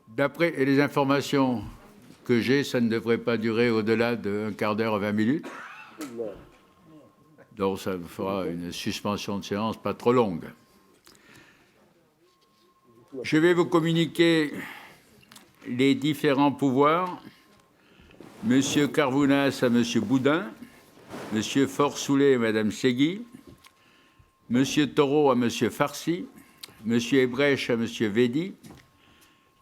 D'après les informations que j'ai, ça ne devrait pas durer au-delà d'un quart d'heure à 20 minutes. Donc, ça fera une suspension de séance pas trop longue. Je vais vous communiquer les différents pouvoirs. Monsieur Carvounas à Monsieur Boudin, Monsieur Forsoulet et Madame Segui, Monsieur Taureau à Monsieur Farsi, Monsieur Ebrèche à Monsieur Védy,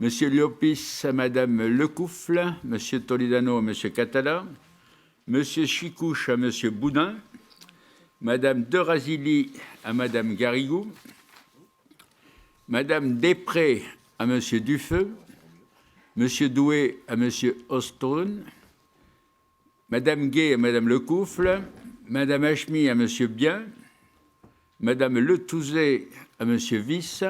Monsieur Liopis à Madame Lecoufle, Monsieur Toledano à Monsieur Catala, Monsieur Chicouche à Monsieur Boudin, Madame De Razilly à Madame Garrigou, Madame Després à Monsieur Dufeu, Monsieur Doué à Monsieur Ostone, Madame Gay à Madame Lecoufle, Madame Hachmi à Monsieur Bien, Madame Letouzé à Monsieur Viss,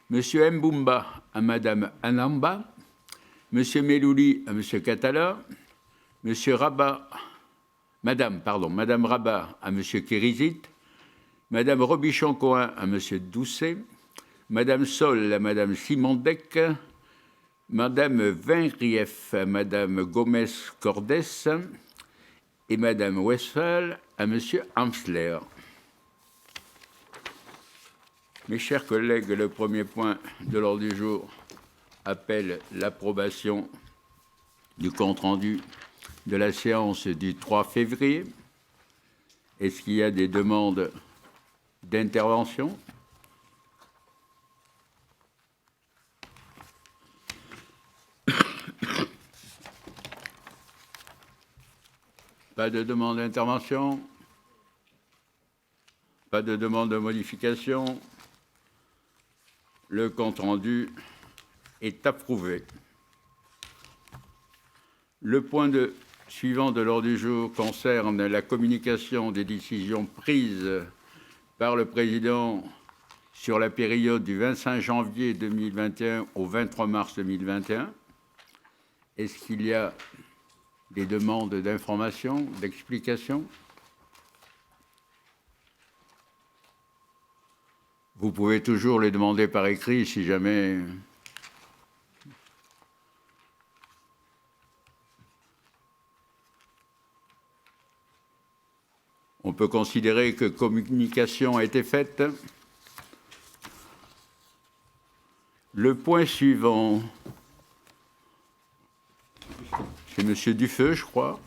Monsieur Mbumba à Madame Anamba, Monsieur Melouli à Monsieur Catala, Monsieur Rabat, Madame Rabat à Monsieur Kérizit, Madame Robichon-Cohen à Monsieur Doucet, Madame Sol à Madame Simondec, Madame Vinrief à Madame Gomez-Cordès et Madame Westphal à Monsieur Amsler. Mes chers collègues, le premier point de l'ordre du jour appelle l'approbation du compte-rendu de la séance du 3 février. Est-ce qu'il y a des demandes d'intervention ? Pas de demande d'intervention ? Pas de demande de modification ? Le compte-rendu est approuvé. Le point suivant de l'ordre du jour concerne la communication des décisions prises par le président sur la période du 25 janvier 2021 au 23 mars 2021. Est-ce qu'il y a des demandes d'information, d'explication ? Vous pouvez toujours les demander par écrit si jamais... On peut considérer que communication a été faite. Le point suivant, c'est Monsieur Dufeu, je crois.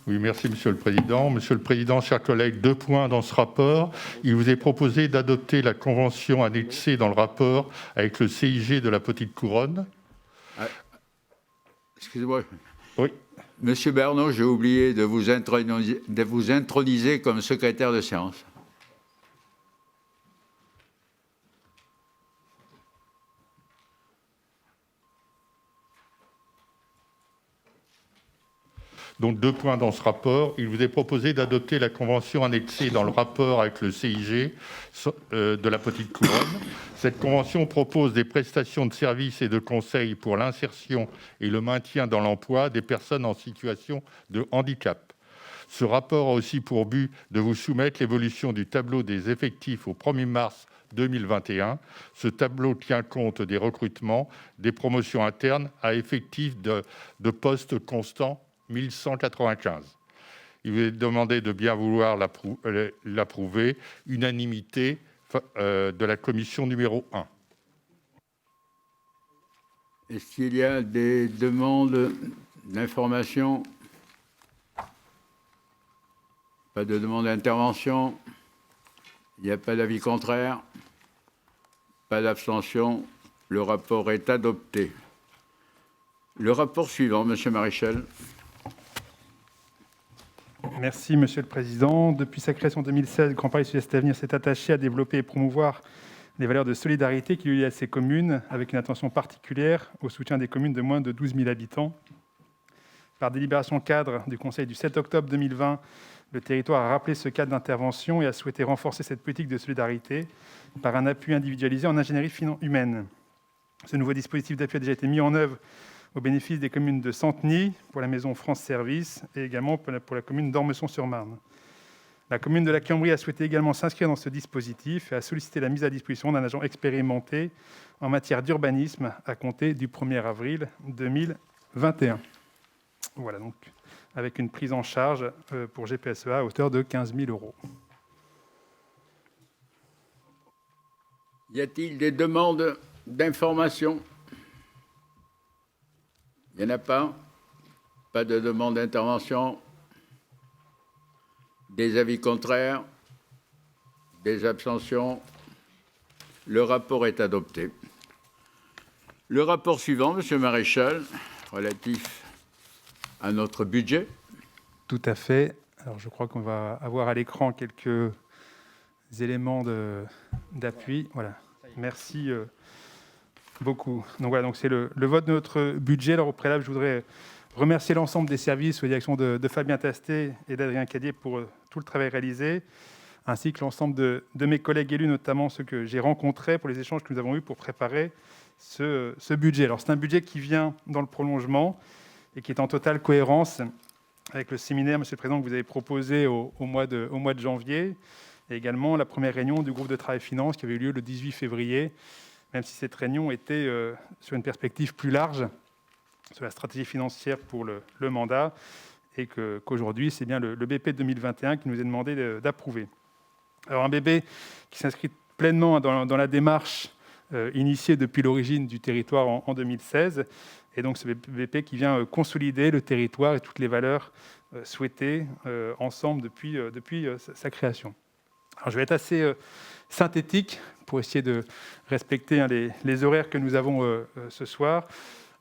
Oui, merci, Monsieur le Président. Monsieur le Président, chers collègues, 2 points dans ce rapport. Il vous est proposé d'adopter la convention annexée dans le rapport avec le CIG de la Petite Couronne. Excusez-moi. Oui. Monsieur Bernot, j'ai oublié de vous introniser comme secrétaire de séance. Donc 2 points dans ce rapport. Il vous est proposé d'adopter la convention annexée dans le rapport avec le CIG de la Petite Couronne. Cette convention propose des prestations de services et de conseils pour l'insertion et le maintien dans l'emploi des personnes en situation de handicap. Ce rapport a aussi pour but de vous soumettre l'évolution du tableau des effectifs au 1er mars 2021. Ce tableau tient compte des recrutements, des promotions internes à effectifs de postes constants 1195. Il vous est demandé de bien vouloir l'approuver, unanimité de la commission numéro 1. Est-ce qu'il y a des demandes d'information ? Pas de demande d'intervention. Il n'y a pas d'avis contraire. Pas d'abstention. Le rapport est adopté. Le rapport suivant, Monsieur Maréchal. Merci, Monsieur le Président. Depuis sa création en 2016, le Grand Paris Sud-Est Avenir s'est attaché à développer et promouvoir les valeurs de solidarité qui lui lient à ses communes, avec une attention particulière au soutien des communes de moins de 12 000 habitants. Par délibération cadre du Conseil du 7 octobre 2020, le territoire a rappelé ce cadre d'intervention et a souhaité renforcer cette politique de solidarité par un appui individualisé en ingénierie humaine. Ce nouveau dispositif d'appui a déjà été mis en œuvre au bénéfice des communes de Centeny pour la maison France Service et également pour la commune d'Ormesson-sur-Marne. La commune de la Cambrie a souhaité également s'inscrire dans ce dispositif et a sollicité la mise à disposition d'un agent expérimenté en matière d'urbanisme à compter du 1er avril 2021. Voilà, donc avec une prise en charge pour GPSEA à hauteur de 15 000 €. Y a-t-il des demandes d'information? Il n'y en a pas? Pas de demande d'intervention? Des avis contraires? Des abstentions? Le rapport est adopté. Le rapport suivant, Monsieur Maréchal, relatif à notre budget. Tout à fait. Alors, je crois qu'on va avoir à l'écran quelques éléments d'appui. Voilà. Merci beaucoup. Donc voilà, donc c'est le vote de notre budget. Alors au préalable, je voudrais remercier l'ensemble des services sous la direction de Fabien Tastet et d'Adrien Cadier pour tout le travail réalisé, ainsi que l'ensemble de mes collègues élus, notamment ceux que j'ai rencontrés pour les échanges que nous avons eus pour préparer ce budget. Alors c'est un budget qui vient dans le prolongement et qui est en totale cohérence avec le séminaire, Monsieur le Président, que vous avez proposé au mois de janvier, et également la première réunion du groupe de travail finance qui avait eu lieu le 18 février, même si cette réunion était sur une perspective plus large, sur la stratégie financière pour le mandat, et qu'aujourd'hui, c'est bien le BP 2021 qui nous est demandé d'approuver. Alors un BP qui s'inscrit pleinement dans la démarche initiée depuis l'origine du territoire en 2016, et donc ce BP qui vient consolider le territoire et toutes les valeurs souhaitées ensemble depuis sa création. Alors, je vais être assez synthétique pour essayer de respecter les horaires que nous avons ce soir.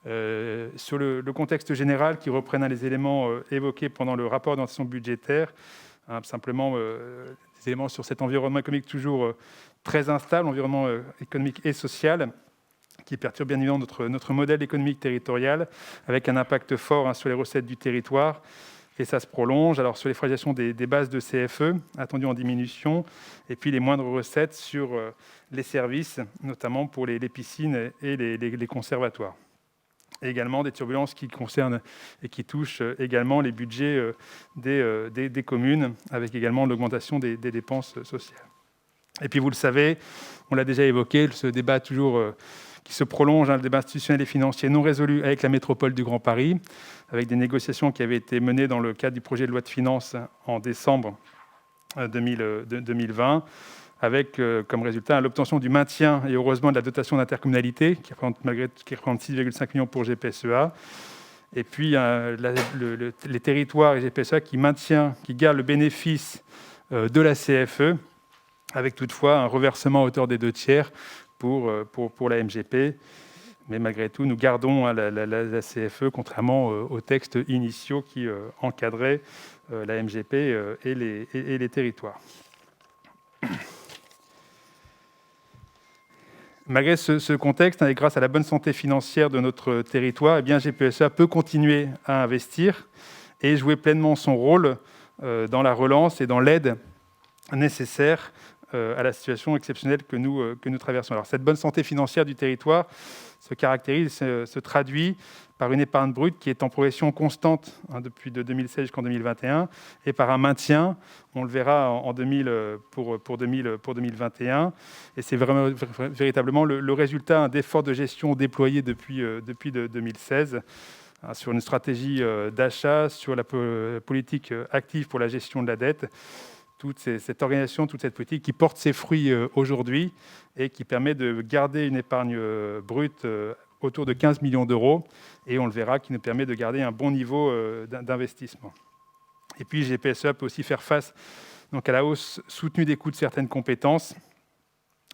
Sur le contexte général qui reprenne les éléments évoqués pendant le rapport d'orientation budgétaire, simplement des éléments sur cet environnement économique toujours très instable, environnement économique et social, qui perturbe bien évidemment notre modèle économique territorial, avec un impact fort sur les recettes du territoire. Et ça se prolonge. Alors sur les fragilisations des bases de CFE, attendues en diminution, et puis les moindres recettes sur les services, notamment pour les piscines et les conservatoires. Et également des turbulences qui concernent et qui touchent également les budgets des communes, avec également l'augmentation des dépenses sociales. Et puis vous le savez, on l'a déjà évoqué, ce débat toujours qui se prolonge, le débat institutionnel et financier non résolu avec la métropole du Grand Paris, avec des négociations qui avaient été menées dans le cadre du projet de loi de finances en décembre 2020, avec comme résultat l'obtention du maintien et heureusement de la dotation d'intercommunalité, qui représente 6,5 millions pour GPSEA, et puis les territoires et GPSEA qui gardent le bénéfice de la CFE, avec toutefois un reversement à hauteur des 2/3 pour la MGP. Mais malgré tout, nous gardons la CFE, contrairement aux textes initiaux qui encadraient la MGP et les territoires. Malgré ce contexte, et grâce à la bonne santé financière de notre territoire, GPSEA peut continuer à investir et jouer pleinement son rôle dans la relance et dans l'aide nécessaire à la situation exceptionnelle que nous traversons. Alors, cette bonne santé financière du territoire se traduit par une épargne brute qui est en progression constante depuis de 2016 jusqu'en 2021 et par un maintien, on le verra pour 2021. Et c'est véritablement le résultat d'efforts de gestion déployés depuis 2016 sur une stratégie d'achat, sur la politique active pour la gestion de la dette. Toute cette organisation, toute cette politique qui porte ses fruits aujourd'hui et qui permet de garder une épargne brute autour de 15 millions d'euros, et on le verra, qui nous permet de garder un bon niveau d'investissement. Et puis GPSEA peut aussi faire face à la hausse soutenue des coûts de certaines compétences,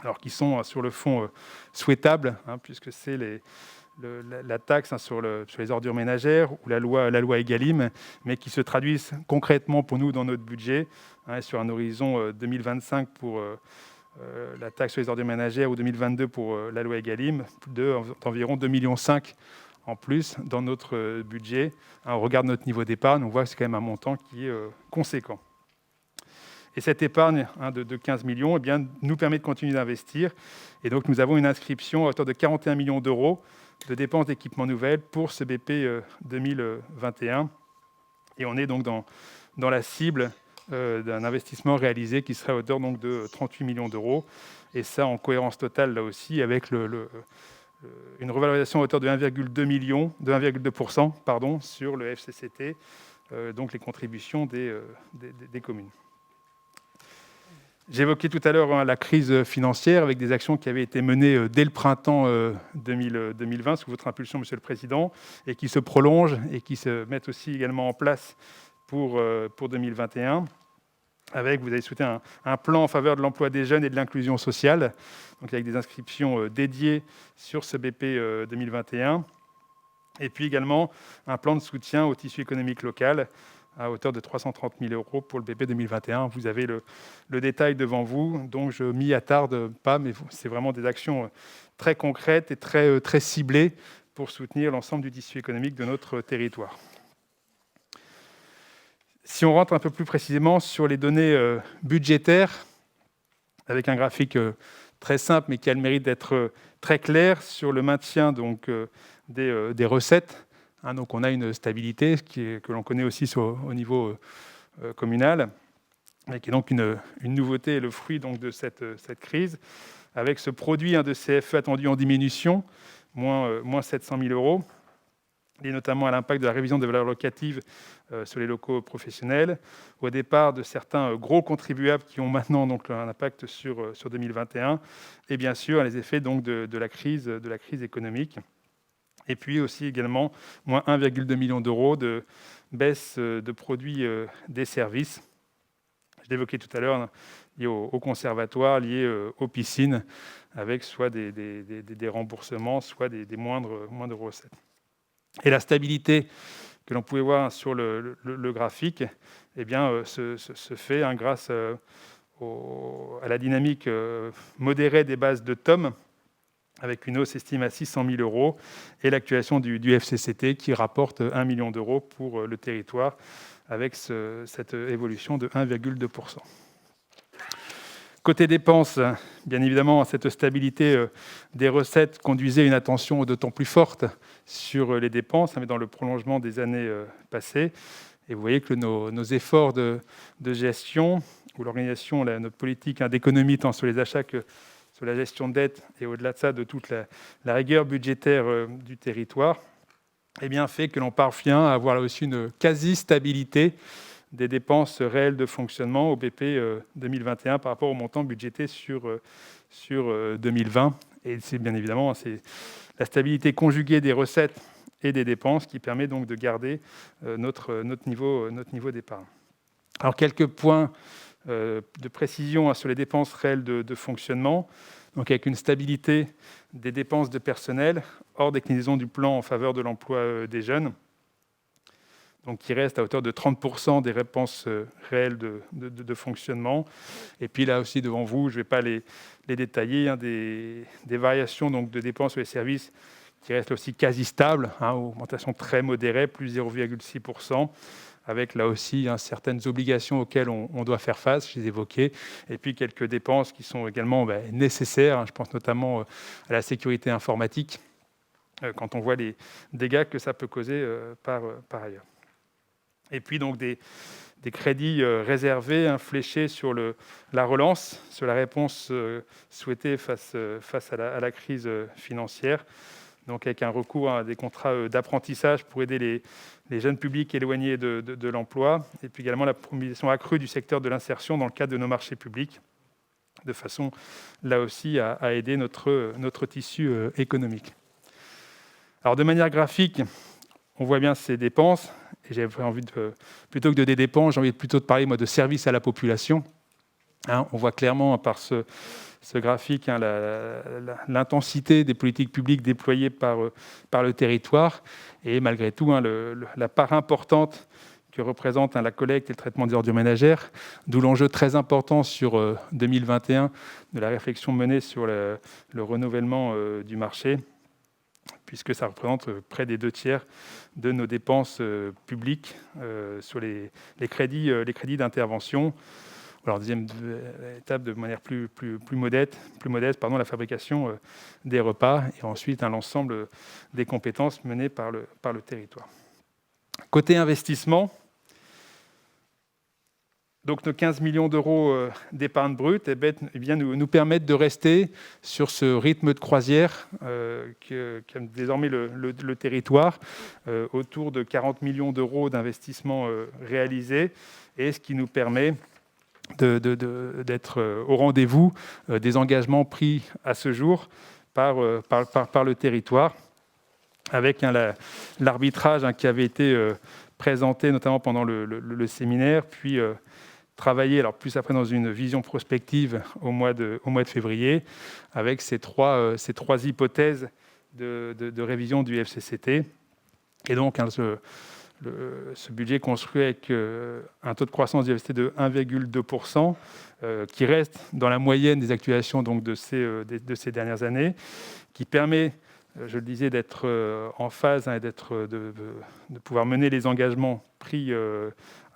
alors qui sont sur le fond souhaitables, puisque c'est la taxe sur les ordures ménagères ou la loi Egalim, mais qui se traduisent concrètement pour nous dans notre budget, sur un horizon 2025 pour la taxe sur les ordures ménagères ou 2022 pour la loi Egalim, d'environ 2,5 millions en plus dans notre budget. On regarde notre niveau d'épargne, on voit que c'est quand même un montant qui est conséquent. Et cette épargne de 15 millions nous permet de continuer d'investir. Et donc nous avons une inscription à hauteur de 41 millions d'euros de dépenses d'équipement nouvelles pour ce BP 2021. Et on est donc dans la cible d'un investissement réalisé qui serait à hauteur donc, de 38 millions d'euros. Et ça, en cohérence totale, là aussi, avec une revalorisation à hauteur de 1,2% pardon, sur le FCCT, donc les contributions des communes. J'évoquais tout à l'heure la crise financière avec des actions qui avaient été menées dès le printemps 2020 sous votre impulsion, Monsieur le Président, et qui se prolongent et qui se mettent aussi également en place pour 2021. Avec, vous avez souhaité un plan en faveur de l'emploi des jeunes et de l'inclusion sociale, donc avec des inscriptions dédiées sur ce BP 2021. Et puis également un plan de soutien au tissu économique local à hauteur de 330 000 euros pour le BP 2021. Vous avez le détail devant vous, donc je m'y attarde pas, mais c'est vraiment des actions très concrètes et très ciblées pour soutenir l'ensemble du tissu économique de notre territoire. Si on rentre un peu plus précisément sur les données budgétaires, avec un graphique très simple, mais qui a le mérite d'être très clair sur le maintien donc, des recettes. Donc on a une stabilité que l'on connaît aussi au niveau communal, mais qui est donc une nouveauté et le fruit donc, de cette crise, avec ce produit de CFE attendu en diminution, moins 700 000 euros, lié notamment à l'impact de la révision des valeurs locatives sur les locaux professionnels, au départ de certains gros contribuables qui ont maintenant donc, un impact sur 2021, et bien sûr les effets donc, de la crise économique. Et puis aussi également moins 1,2 million d'euros de baisse de produits des services. Je l'évoquais tout à l'heure, lié au conservatoire, lié aux piscines, avec soit des remboursements, soit des moindres recettes. Et la stabilité que l'on pouvait voir sur le graphique eh bien, se fait grâce à la dynamique modérée des bases de TOM, avec une hausse estimée à 600 000 euros, et l'actualisation du FCCT qui rapporte 1 million d'euros pour le territoire, avec cette évolution de 1,2%. Côté dépenses, bien évidemment, cette stabilité des recettes conduisait une attention d'autant plus forte sur les dépenses, mais dans le prolongement des années passées. Et vous voyez que nos efforts de gestion, ou l'organisation, notre politique d'économie, tant sur les achats que sur la gestion de dette, et au-delà de ça, de toute la rigueur budgétaire du territoire, eh bien, fait que l'on parvient à avoir là aussi une quasi-stabilité des dépenses réelles de fonctionnement au BP 2021 par rapport au montant budgété sur 2020. Et c'est bien évidemment la stabilité conjuguée des recettes et des dépenses qui permet donc de garder notre niveau d'épargne. Alors, quelques points de précision sur les dépenses réelles de fonctionnement, donc avec une stabilité des dépenses de personnel, hors déclinaison du plan en faveur de l'emploi des jeunes, donc qui reste à hauteur de 30% des dépenses réelles de fonctionnement. Et puis là aussi, devant vous, je ne vais pas les détailler, des variations donc, de dépenses sur les services qui restent aussi quasi stables, augmentation très modérée, plus 0,6%, avec là aussi certaines obligations auxquelles on doit faire face, je les évoquais, et puis quelques dépenses qui sont également nécessaires, je pense notamment à la sécurité informatique, quand on voit les dégâts que ça peut causer par ailleurs. Et puis donc des crédits réservés, fléchés sur la relance, sur la réponse souhaitée face à la crise financière, donc avec un recours à des contrats d'apprentissage pour aider les jeunes publics éloignés de l'emploi, et puis également la promotion accrue du secteur de l'insertion dans le cadre de nos marchés publics, de façon là aussi à aider notre tissu économique. Alors de manière graphique, on voit bien ces dépenses, et j'avais envie plutôt que des dépenses, j'ai envie plutôt de parler de services à la population. On voit clairement par ce graphique l'intensité des politiques publiques déployées par le territoire, et malgré tout la part importante que représente la collecte et le traitement des ordures ménagères, d'où l'enjeu très important sur 2021 de la réflexion menée sur le renouvellement du marché, puisque ça représente près des 2/3 de nos dépenses publiques sur les crédits d'intervention. Alors, deuxième étape, de manière plus modeste, la fabrication des repas, et ensuite l'ensemble des compétences menées par le territoire. Côté investissement, Donc nos 15 millions d'euros d'épargne brute nous permettent de rester sur ce rythme de croisière qu'a désormais le territoire, autour de 40 millions d'euros d'investissements réalisés, et ce qui nous permet d'être au rendez-vous des engagements pris à ce jour par le territoire, avec l'arbitrage qui avait été présenté notamment pendant le séminaire, puis travailler alors plus après dans une vision prospective au mois de février, avec ces trois hypothèses de révision du FCCT. Et donc ce budget construit avec un taux de croissance du FCT de 1,2%, qui reste dans la moyenne des actuations donc de ces dernières années, qui permet, je le disais, d'être en phase et de pouvoir mener les engagements pris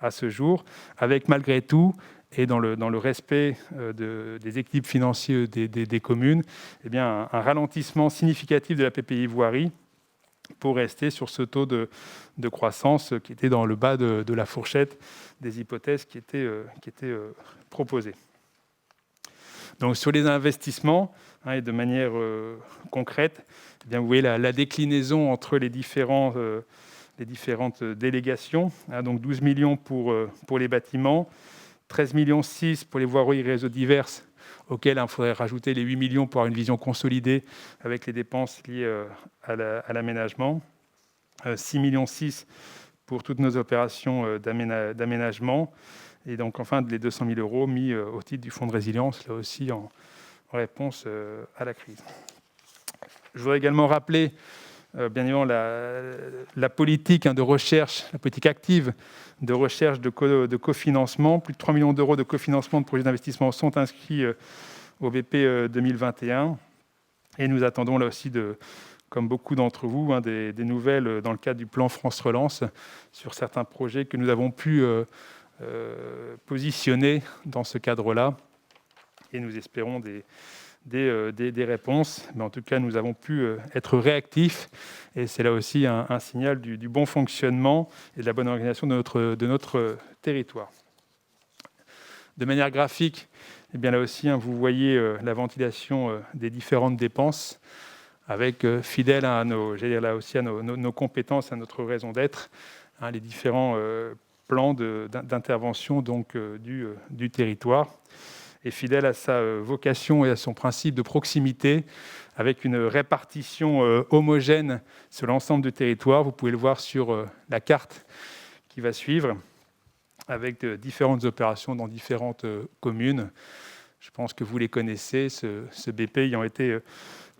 à ce jour, avec malgré tout, et dans le respect des équilibres financiers des communes, un ralentissement significatif de la PPI voirie, pour rester sur ce taux de croissance qui était dans le bas de la fourchette des hypothèses qui étaient proposées. Donc sur les investissements, et de manière concrète, vous voyez la déclinaison entre les différentes délégations. Donc 12 millions pour les bâtiments, 13,6 millions pour les voiries et réseaux divers, auxquels il faudrait rajouter les 8 millions pour avoir une vision consolidée avec les dépenses liées à l'aménagement, 6,6 millions pour toutes nos opérations d'aménagement, et donc enfin les 200 000 euros mis au titre du fonds de résilience, là aussi en réponse à la crise. Je voudrais également rappeler bien évidemment la politique de recherche, la politique active de recherche de cofinancement. Plus de 3 millions d'euros de cofinancement de projets d'investissement sont inscrits au BP 2021. Et nous attendons là aussi, comme beaucoup d'entre vous, des nouvelles dans le cadre du plan France Relance sur certains projets que nous avons pu positionner dans ce cadre-là. Et nous espérons des réponses, mais en tout cas nous avons pu être réactifs, et c'est là aussi un signal du bon fonctionnement et de la bonne organisation de notre territoire. De manière graphique, là aussi vous voyez la ventilation des différentes dépenses, avec fidèle à nos compétences, à notre raison d'être, les différents plans d'intervention donc du territoire, et fidèle à sa vocation et à son principe de proximité, avec une répartition homogène sur l'ensemble du territoire. Vous pouvez le voir sur la carte qui va suivre, avec différentes opérations dans différentes communes. Je pense que vous les connaissez, ce BP ayant été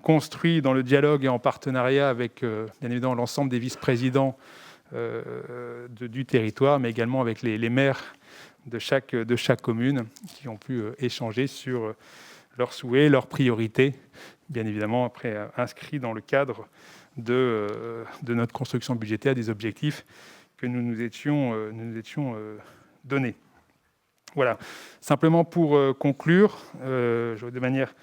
construit dans le dialogue et en partenariat avec bien évidemment l'ensemble des vice-présidents du territoire, mais également avec les maires de chaque commune, qui ont pu échanger sur leurs souhaits, leurs priorités, bien évidemment après inscrits dans le cadre de notre construction budgétaire, des objectifs que nous nous étions donnés. Voilà, simplement pour conclure, de manière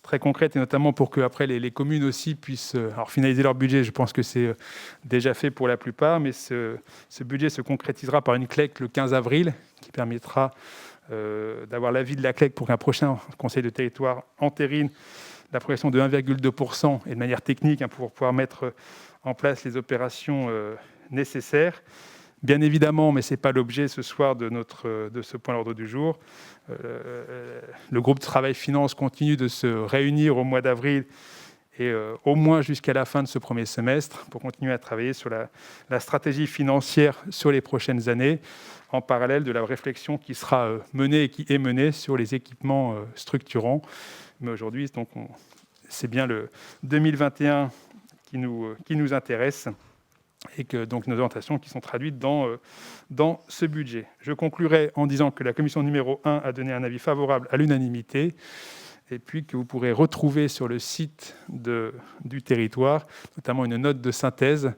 très concrète, et notamment pour que après les communes aussi puissent finaliser leur budget. Je pense que c'est déjà fait pour la plupart, mais ce budget se concrétisera par une CLEC le 15 avril, qui permettra d'avoir l'avis de la CLEC pour qu'un prochain conseil de territoire entérine la progression de 1,2%, et de manière technique pour pouvoir mettre en place les opérations nécessaires. Bien évidemment, mais ce n'est pas l'objet ce soir de ce point à l'ordre du jour, le groupe de travail finance continue de se réunir au mois d'avril et au moins jusqu'à la fin de ce premier semestre, pour continuer à travailler sur la stratégie financière sur les prochaines années, en parallèle de la réflexion qui sera menée et qui est menée sur les équipements structurants. Mais aujourd'hui, c'est bien le 2021 qui nous intéresse, et que donc nos orientations qui sont traduites dans ce budget. Je conclurai en disant que la commission numéro 1 a donné un avis favorable à l'unanimité, et puis que vous pourrez retrouver sur le site du territoire, notamment une note de synthèse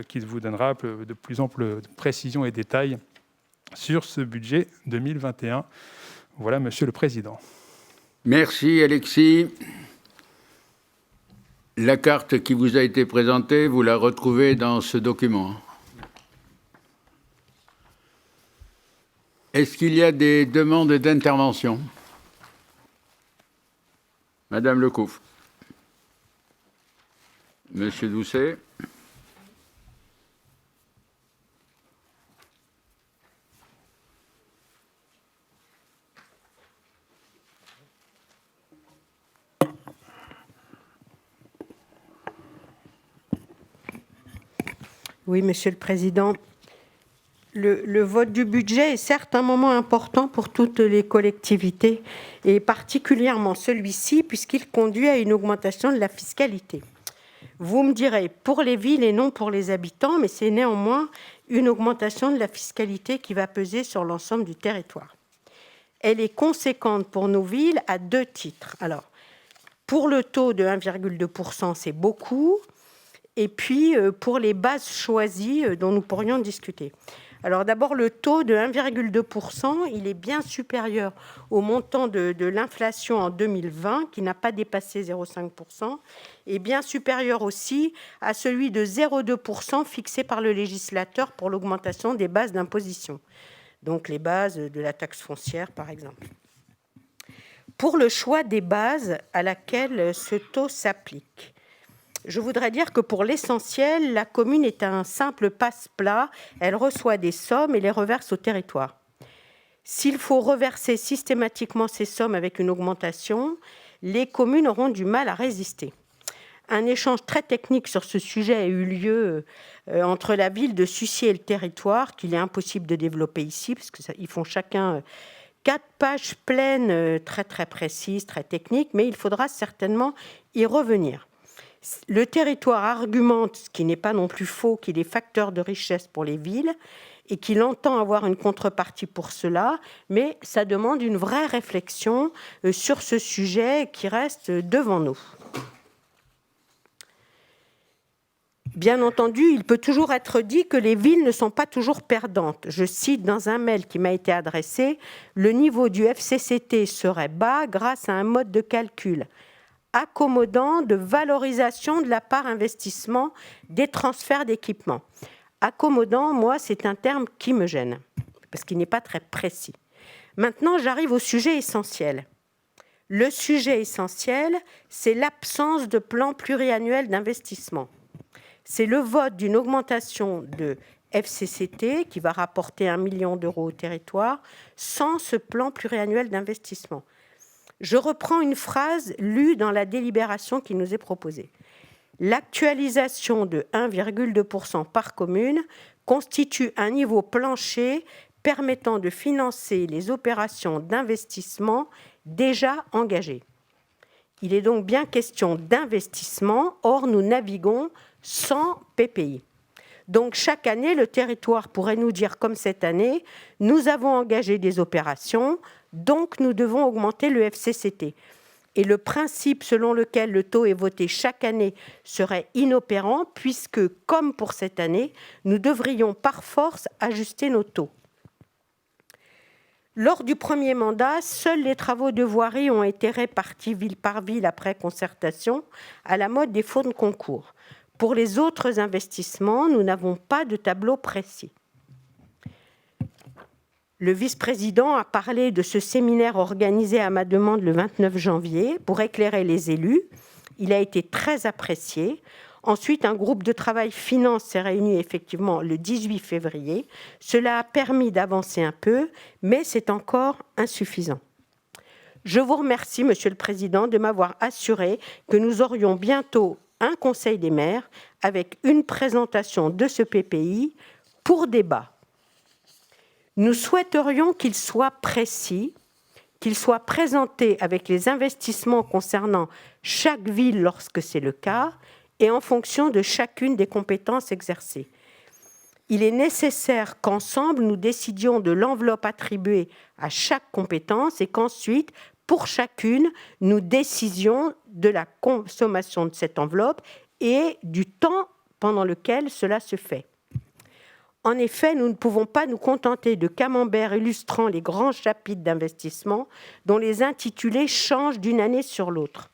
qui vous donnera de plus amples précisions et détails sur ce budget 2021. Voilà, Monsieur le Président. Merci, Alexis. La carte qui vous a été présentée, vous la retrouvez dans ce document. Est-ce qu'il y a des demandes d'intervention? Madame Lecouf. Monsieur Doucet. Oui, Monsieur le Président. Le vote du budget est certes un moment important pour toutes les collectivités, et particulièrement celui-ci, puisqu'il conduit à une augmentation de la fiscalité. Vous me direz, pour les villes et non pour les habitants, mais c'est néanmoins une augmentation de la fiscalité qui va peser sur l'ensemble du territoire. Elle est conséquente pour nos villes à 2 titres. Alors, pour le taux de 1,2%, c'est beaucoup, et puis pour les bases choisies dont nous pourrions discuter. Alors d'abord, le taux de 1,2%, il est bien supérieur au montant de l'inflation en 2020, qui n'a pas dépassé 0,5%, et bien supérieur aussi à celui de 0,2% fixé par le législateur pour l'augmentation des bases d'imposition, donc les bases de la taxe foncière, par exemple. Pour le choix des bases à laquelle ce taux s'applique, je voudrais dire que pour l'essentiel, la commune est un simple passe-plat. Elle reçoit des sommes et les reverse au territoire. S'il faut reverser systématiquement ces sommes avec une augmentation, les communes auront du mal à résister. Un échange très technique sur ce sujet a eu lieu entre la ville de Sucy et le territoire, qu'il est impossible de développer ici, parce qu'ils font chacun 4 pages pleines, très très précises, très techniques, mais il faudra certainement y revenir. Le territoire argumente, ce qui n'est pas non plus faux, qu'il est facteur de richesse pour les villes et qu'il entend avoir une contrepartie pour cela, mais ça demande une vraie réflexion sur ce sujet qui reste devant nous. Bien entendu, il peut toujours être dit que les villes ne sont pas toujours perdantes. Je cite dans un mail qui m'a été adressé, « Le niveau du FCCT serait bas grâce à un mode de calcul accommodant de valorisation de la part investissement des transferts d'équipements. » Accommodant, moi, c'est un terme qui me gêne, parce qu'il n'est pas très précis. Maintenant, j'arrive au sujet essentiel. Le sujet essentiel, c'est l'absence de plan pluriannuel d'investissement. C'est le vote d'une augmentation de FCCT qui va rapporter 1 million d'euros au territoire sans ce plan pluriannuel d'investissement. Je reprends une phrase lue dans la délibération qui nous est proposée. L'actualisation de 1,2% par commune constitue un niveau plancher permettant de financer les opérations d'investissement déjà engagées. Il est donc bien question d'investissement, or nous naviguons sans PPI. Donc chaque année, le territoire pourrait nous dire, comme cette année, nous avons engagé des opérations, donc nous devons augmenter le FCCT. Et le principe selon lequel le taux est voté chaque année serait inopérant, puisque, comme pour cette année, nous devrions par force ajuster nos taux. Lors du premier mandat, seuls les travaux de voirie ont été répartis ville par ville après concertation, à la mode des fonds de concours. Pour les autres investissements, nous n'avons pas de tableau précis. Le vice-président a parlé de ce séminaire organisé à ma demande le 29 janvier pour éclairer les élus. Il a été très apprécié. Ensuite, un groupe de travail finance s'est réuni effectivement le 18 février. Cela a permis d'avancer un peu, mais c'est encore insuffisant. Je vous remercie, Monsieur le Président, de m'avoir assuré que nous aurions bientôt un Conseil des maires avec une présentation de ce PPI pour débat. Nous souhaiterions qu'il soit précis, qu'il soit présenté avec les investissements concernant chaque ville lorsque c'est le cas et en fonction de chacune des compétences exercées. Il est nécessaire qu'ensemble, nous décidions de l'enveloppe attribuée à chaque compétence et qu'ensuite, pour chacune, nous décidions de la consommation de cette enveloppe et du temps pendant lequel cela se fait. En effet, nous ne pouvons pas nous contenter de camemberts illustrant les grands chapitres d'investissement dont les intitulés changent d'une année sur l'autre.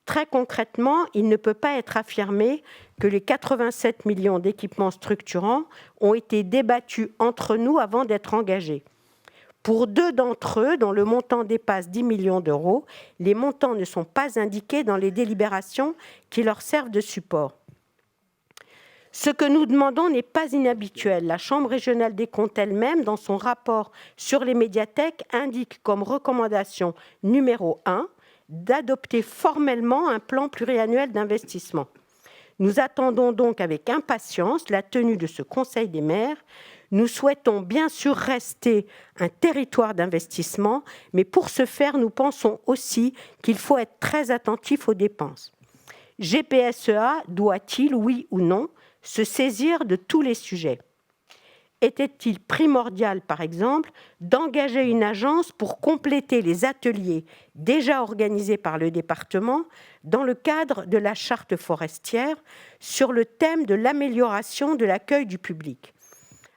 Très concrètement, il ne peut pas être affirmé que les 87 millions d'équipements structurants ont été débattus entre nous avant d'être engagés. Pour 2 d'entre eux, dont le montant dépasse 10 millions d'euros, les montants ne sont pas indiqués dans les délibérations qui leur servent de support. Ce que nous demandons n'est pas inhabituel. La Chambre régionale des comptes elle-même, dans son rapport sur les médiathèques, indique comme recommandation numéro 1 d'adopter formellement un plan pluriannuel d'investissement. Nous attendons donc avec impatience la tenue de ce Conseil des maires. Nous souhaitons bien sûr rester un territoire d'investissement, mais pour ce faire, nous pensons aussi qu'il faut être très attentif aux dépenses. GPSEA doit-il, oui ou non, se saisir de tous les sujets? Était-il primordial, par exemple, d'engager une agence pour compléter les ateliers déjà organisés par le département dans le cadre de la charte forestière sur le thème de l'amélioration de l'accueil du public?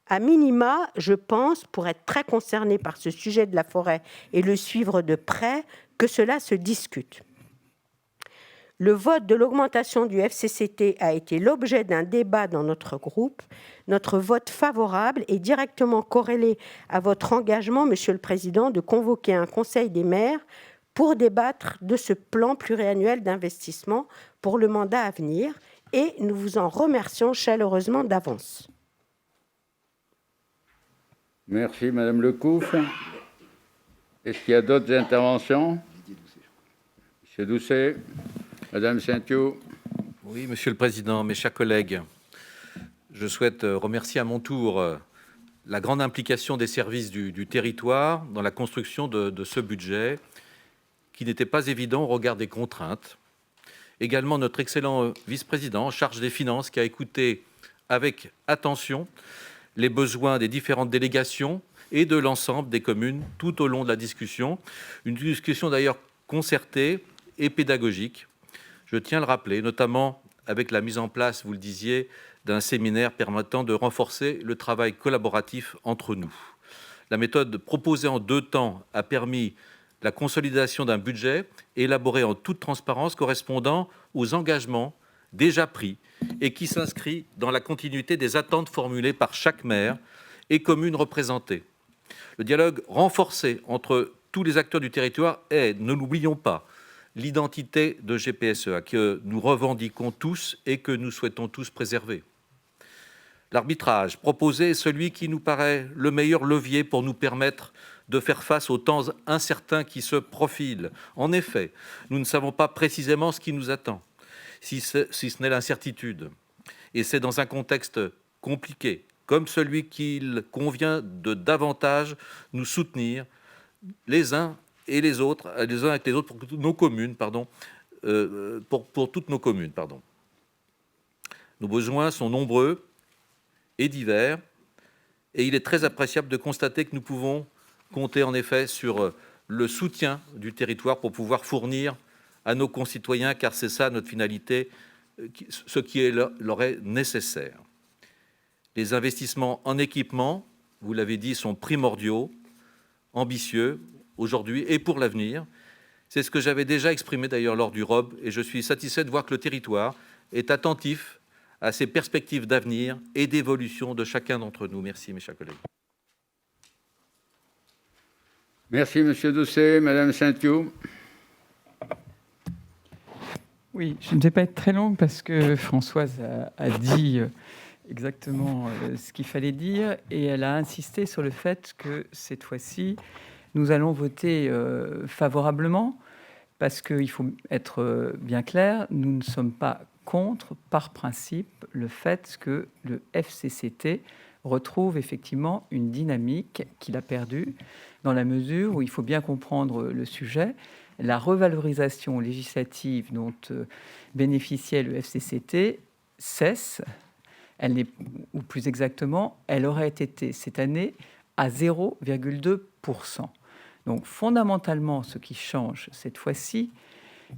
À minima, je pense, pour être très concerné par ce sujet de la forêt et le suivre de près, que cela se discute. Le vote de l'augmentation du FCCT a été l'objet d'un débat dans notre groupe. Notre vote favorable est directement corrélé à votre engagement, Monsieur le Président, de convoquer un Conseil des maires pour débattre de ce plan pluriannuel d'investissement pour le mandat à venir, et nous vous en remercions chaleureusement d'avance. Merci, Madame Lecouf. Est-ce qu'il y a d'autres interventions? Monsieur Doucet. Madame Saint-Thiou. Oui, Monsieur le Président, mes chers collègues, je souhaite remercier à mon tour la grande implication des services du territoire dans la construction de ce budget, qui n'était pas évident au regard des contraintes. Également notre excellent vice-président en charge des finances, qui a écouté avec attention les besoins des différentes délégations et de l'ensemble des communes tout au long de la discussion. Une discussion d'ailleurs concertée et pédagogique. Je tiens à le rappeler, notamment avec la mise en place, vous le disiez, d'un séminaire permettant de renforcer le travail collaboratif entre nous. La méthode proposée en 2 temps a permis la consolidation d'un budget élaboré en toute transparence correspondant aux engagements déjà pris et qui s'inscrit dans la continuité des attentes formulées par chaque maire et commune représentée. Le dialogue renforcé entre tous les acteurs du territoire est, ne l'oublions pas, l'identité de GPSEA que nous revendiquons tous et que nous souhaitons tous préserver. L'arbitrage proposé est celui qui nous paraît le meilleur levier pour nous permettre de faire face aux temps incertains qui se profilent. En effet, nous ne savons pas précisément ce qui nous attend, si ce n'est l'incertitude. Et c'est dans un contexte compliqué, comme celui qu'il convient de davantage nous soutenir les uns et les autres, les uns avec les autres, pour toutes nos communes, pour toutes nos communes, Nos besoins sont nombreux et divers, et il est très appréciable de constater que nous pouvons compter en effet sur le soutien du territoire pour pouvoir fournir à nos concitoyens, car c'est ça notre finalité, ce qui leur est nécessaire. Les investissements en équipement, vous l'avez dit, sont primordiaux, ambitieux, aujourd'hui et pour l'avenir. C'est ce que j'avais déjà exprimé d'ailleurs lors du ROB, et je suis satisfait de voir que le territoire est attentif à ces perspectives d'avenir et d'évolution de chacun d'entre nous. Merci, mes chers collègues. Merci, Monsieur Doucet. Madame Saint-Thiou. Oui, je ne vais pas être très longue parce que Françoise a dit exactement ce qu'il fallait dire, et elle a insisté sur le fait que cette fois-ci, nous allons voter favorablement, parce qu'il faut être bien clair, nous ne sommes pas contre, par principe, le fait que le FCCT retrouve effectivement une dynamique qu'il a perdue, dans la mesure où il faut bien comprendre le sujet. La revalorisation législative dont bénéficiait le FCCT cesse, ou plus exactement, elle aurait été cette année à 0,2%. Donc fondamentalement, ce qui change cette fois-ci,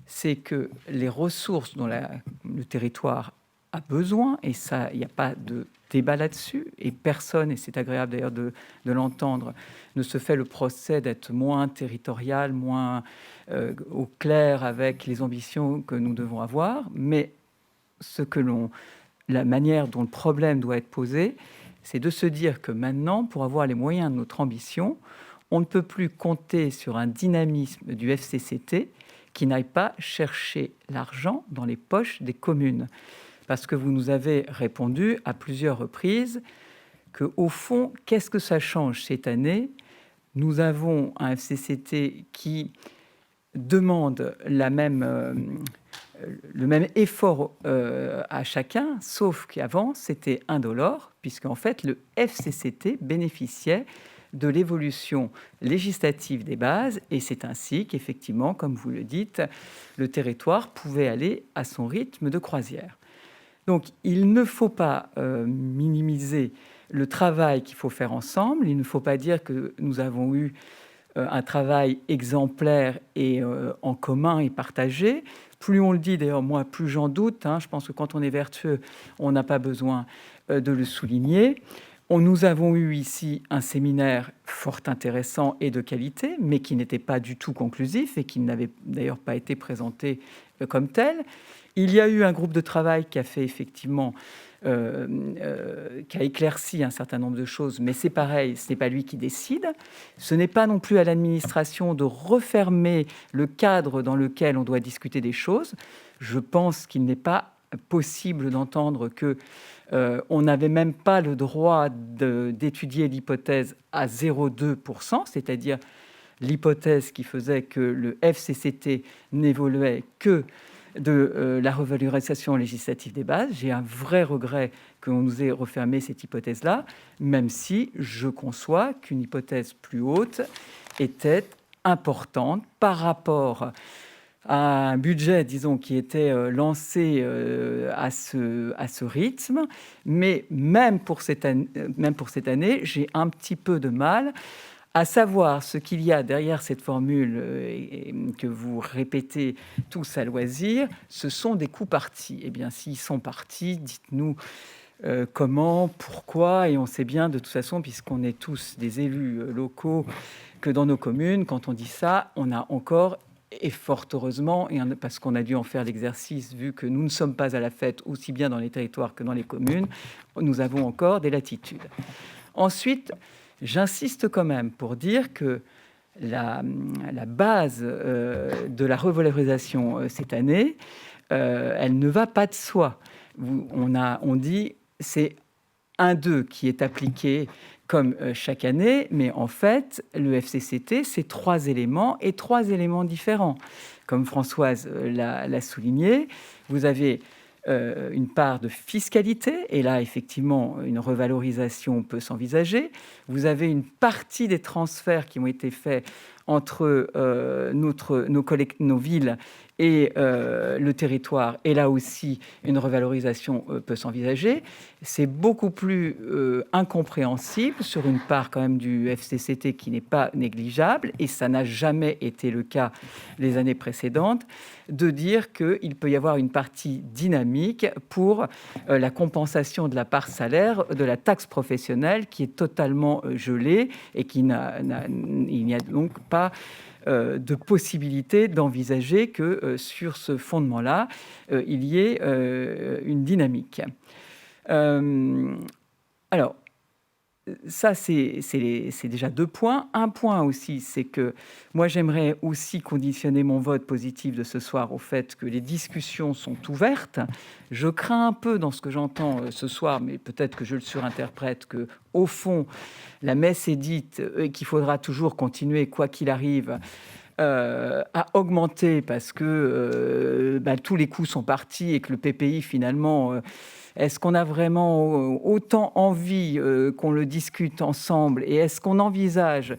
c'est que les ressources dont le territoire a besoin, et ça, il n'y a pas de débat là-dessus, et personne, et c'est agréable d'ailleurs de l'entendre, ne se fait le procès d'être moins territorial, moins au clair avec les ambitions que nous devons avoir, mais la manière dont le problème doit être posé, c'est de se dire que maintenant, pour avoir les moyens de notre ambition, On ne peut plus compter sur un dynamisme du FCCT qui n'aille pas chercher l'argent dans les poches des communes. Parce que vous nous avez répondu à plusieurs reprises qu'au fond, qu'est-ce que ça change cette année? Nous avons un FCCT qui demande le même effort à chacun, sauf qu'avant, c'était indolore, puisqu'en fait, le FCCT bénéficiait de l'évolution législative des bases, et c'est ainsi qu'effectivement, comme vous le dites, le territoire pouvait aller à son rythme de croisière. Donc, il ne faut pas minimiser le travail qu'il faut faire ensemble. Il ne faut pas dire que nous avons eu un travail exemplaire et en commun et partagé. Plus on le dit, d'ailleurs, moi, plus j'en doute. Je pense que quand on est vertueux, on n'a pas besoin de le souligner. Nous avons eu ici un séminaire fort intéressant et de qualité, mais qui n'était pas du tout conclusif et qui n'avait d'ailleurs pas été présenté comme tel. Il y a eu un groupe de travail qui a fait effectivement, qui a éclairci un certain nombre de choses, mais c'est pareil, ce n'est pas lui qui décide. Ce n'est pas non plus à l'administration de refermer le cadre dans lequel on doit discuter des choses. Je pense qu'il n'est pas possible d'entendre que on n'avait même pas le droit d'étudier l'hypothèse à 0,2%, c'est-à-dire l'hypothèse qui faisait que le FCCT n'évoluait que de la revalorisation législative des bases. J'ai un vrai regret qu'on nous ait refermé cette hypothèse-là, même si je conçois qu'une hypothèse plus haute était importante par rapport à un budget, disons, qui était lancé à ce rythme. Mais même pour cette année, j'ai un petit peu de mal à savoir ce qu'il y a derrière cette formule que vous répétez tous à loisir. Ce sont des coups partis. Eh bien, s'ils sont partis, dites-nous comment, pourquoi. Et on sait bien, de toute façon, puisqu'on est tous des élus locaux, que dans nos communes, quand on dit ça, on a encore... Et fort heureusement, parce qu'on a dû en faire l'exercice, vu que nous ne sommes pas à la fête aussi bien dans les territoires que dans les communes, nous avons encore des latitudes. Ensuite, j'insiste quand même pour dire que la base de la revalorisation cette année, elle ne va pas de soi. On dit c'est 1,2 qui est appliqué comme chaque année, mais en fait, le FCCT, c'est 3 éléments et 3 éléments différents. Comme Françoise l'a souligné, vous avez une part de fiscalité, et là, effectivement, une revalorisation peut s'envisager. Vous avez une partie des transferts qui ont été faits entre nos villes et le territoire, et là aussi, une revalorisation peut s'envisager. C'est beaucoup plus incompréhensible sur une part quand même du FCCT qui n'est pas négligeable, et ça n'a jamais été le cas les années précédentes, de dire qu'il peut y avoir une partie dynamique pour la compensation de la part salaire de la taxe professionnelle qui est totalement gelée et il n'y a donc pas de possibilité d'envisager que sur ce fondement-là, il y ait une dynamique. Alors, ça, c'est déjà 2 points. Un point aussi, c'est que moi, j'aimerais aussi conditionner mon vote positif de ce soir au fait que les discussions sont ouvertes. Je crains un peu dans ce que j'entends ce soir, mais peut-être que je le surinterprète, qu'au fond, la messe est dite et qu'il faudra toujours continuer, quoi qu'il arrive, à augmenter parce que tous les coûts sont partis et que le PPI, finalement... Est-ce qu'on a vraiment autant envie qu'on le discute ensemble, et est-ce qu'on envisage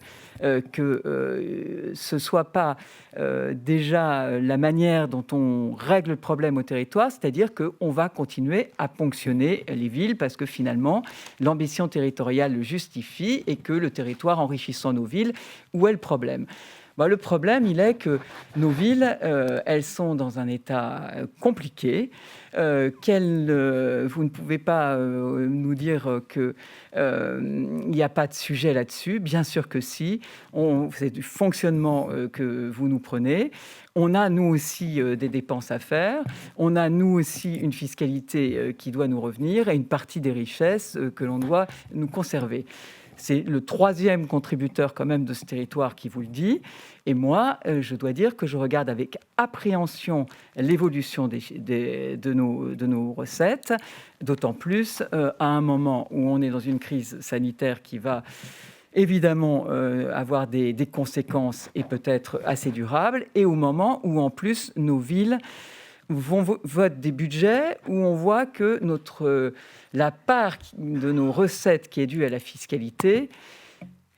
que ce ne soit pas déjà la manière dont on règle le problème au territoire, c'est-à-dire qu'on va continuer à ponctionner les villes parce que finalement l'ambition territoriale le justifie et que le territoire enrichissant nos villes, où est le problème ? Le problème, il est que nos villes, elles sont dans un état compliqué, vous ne pouvez pas nous dire qu'il n'y a pas de sujet là-dessus. Bien sûr que si. C'est du fonctionnement que vous nous prenez. On a, nous aussi, des dépenses à faire. On a, nous aussi, une fiscalité qui doit nous revenir et une partie des richesses que l'on doit nous conserver. C'est le troisième contributeur quand même de ce territoire qui vous le dit. Et moi, je dois dire que je regarde avec appréhension l'évolution de nos recettes, d'autant plus à un moment où on est dans une crise sanitaire qui va évidemment avoir des conséquences et peut-être assez durables, et au moment où en plus nos villes votent des budgets où on voit que la part de nos recettes qui est due à la fiscalité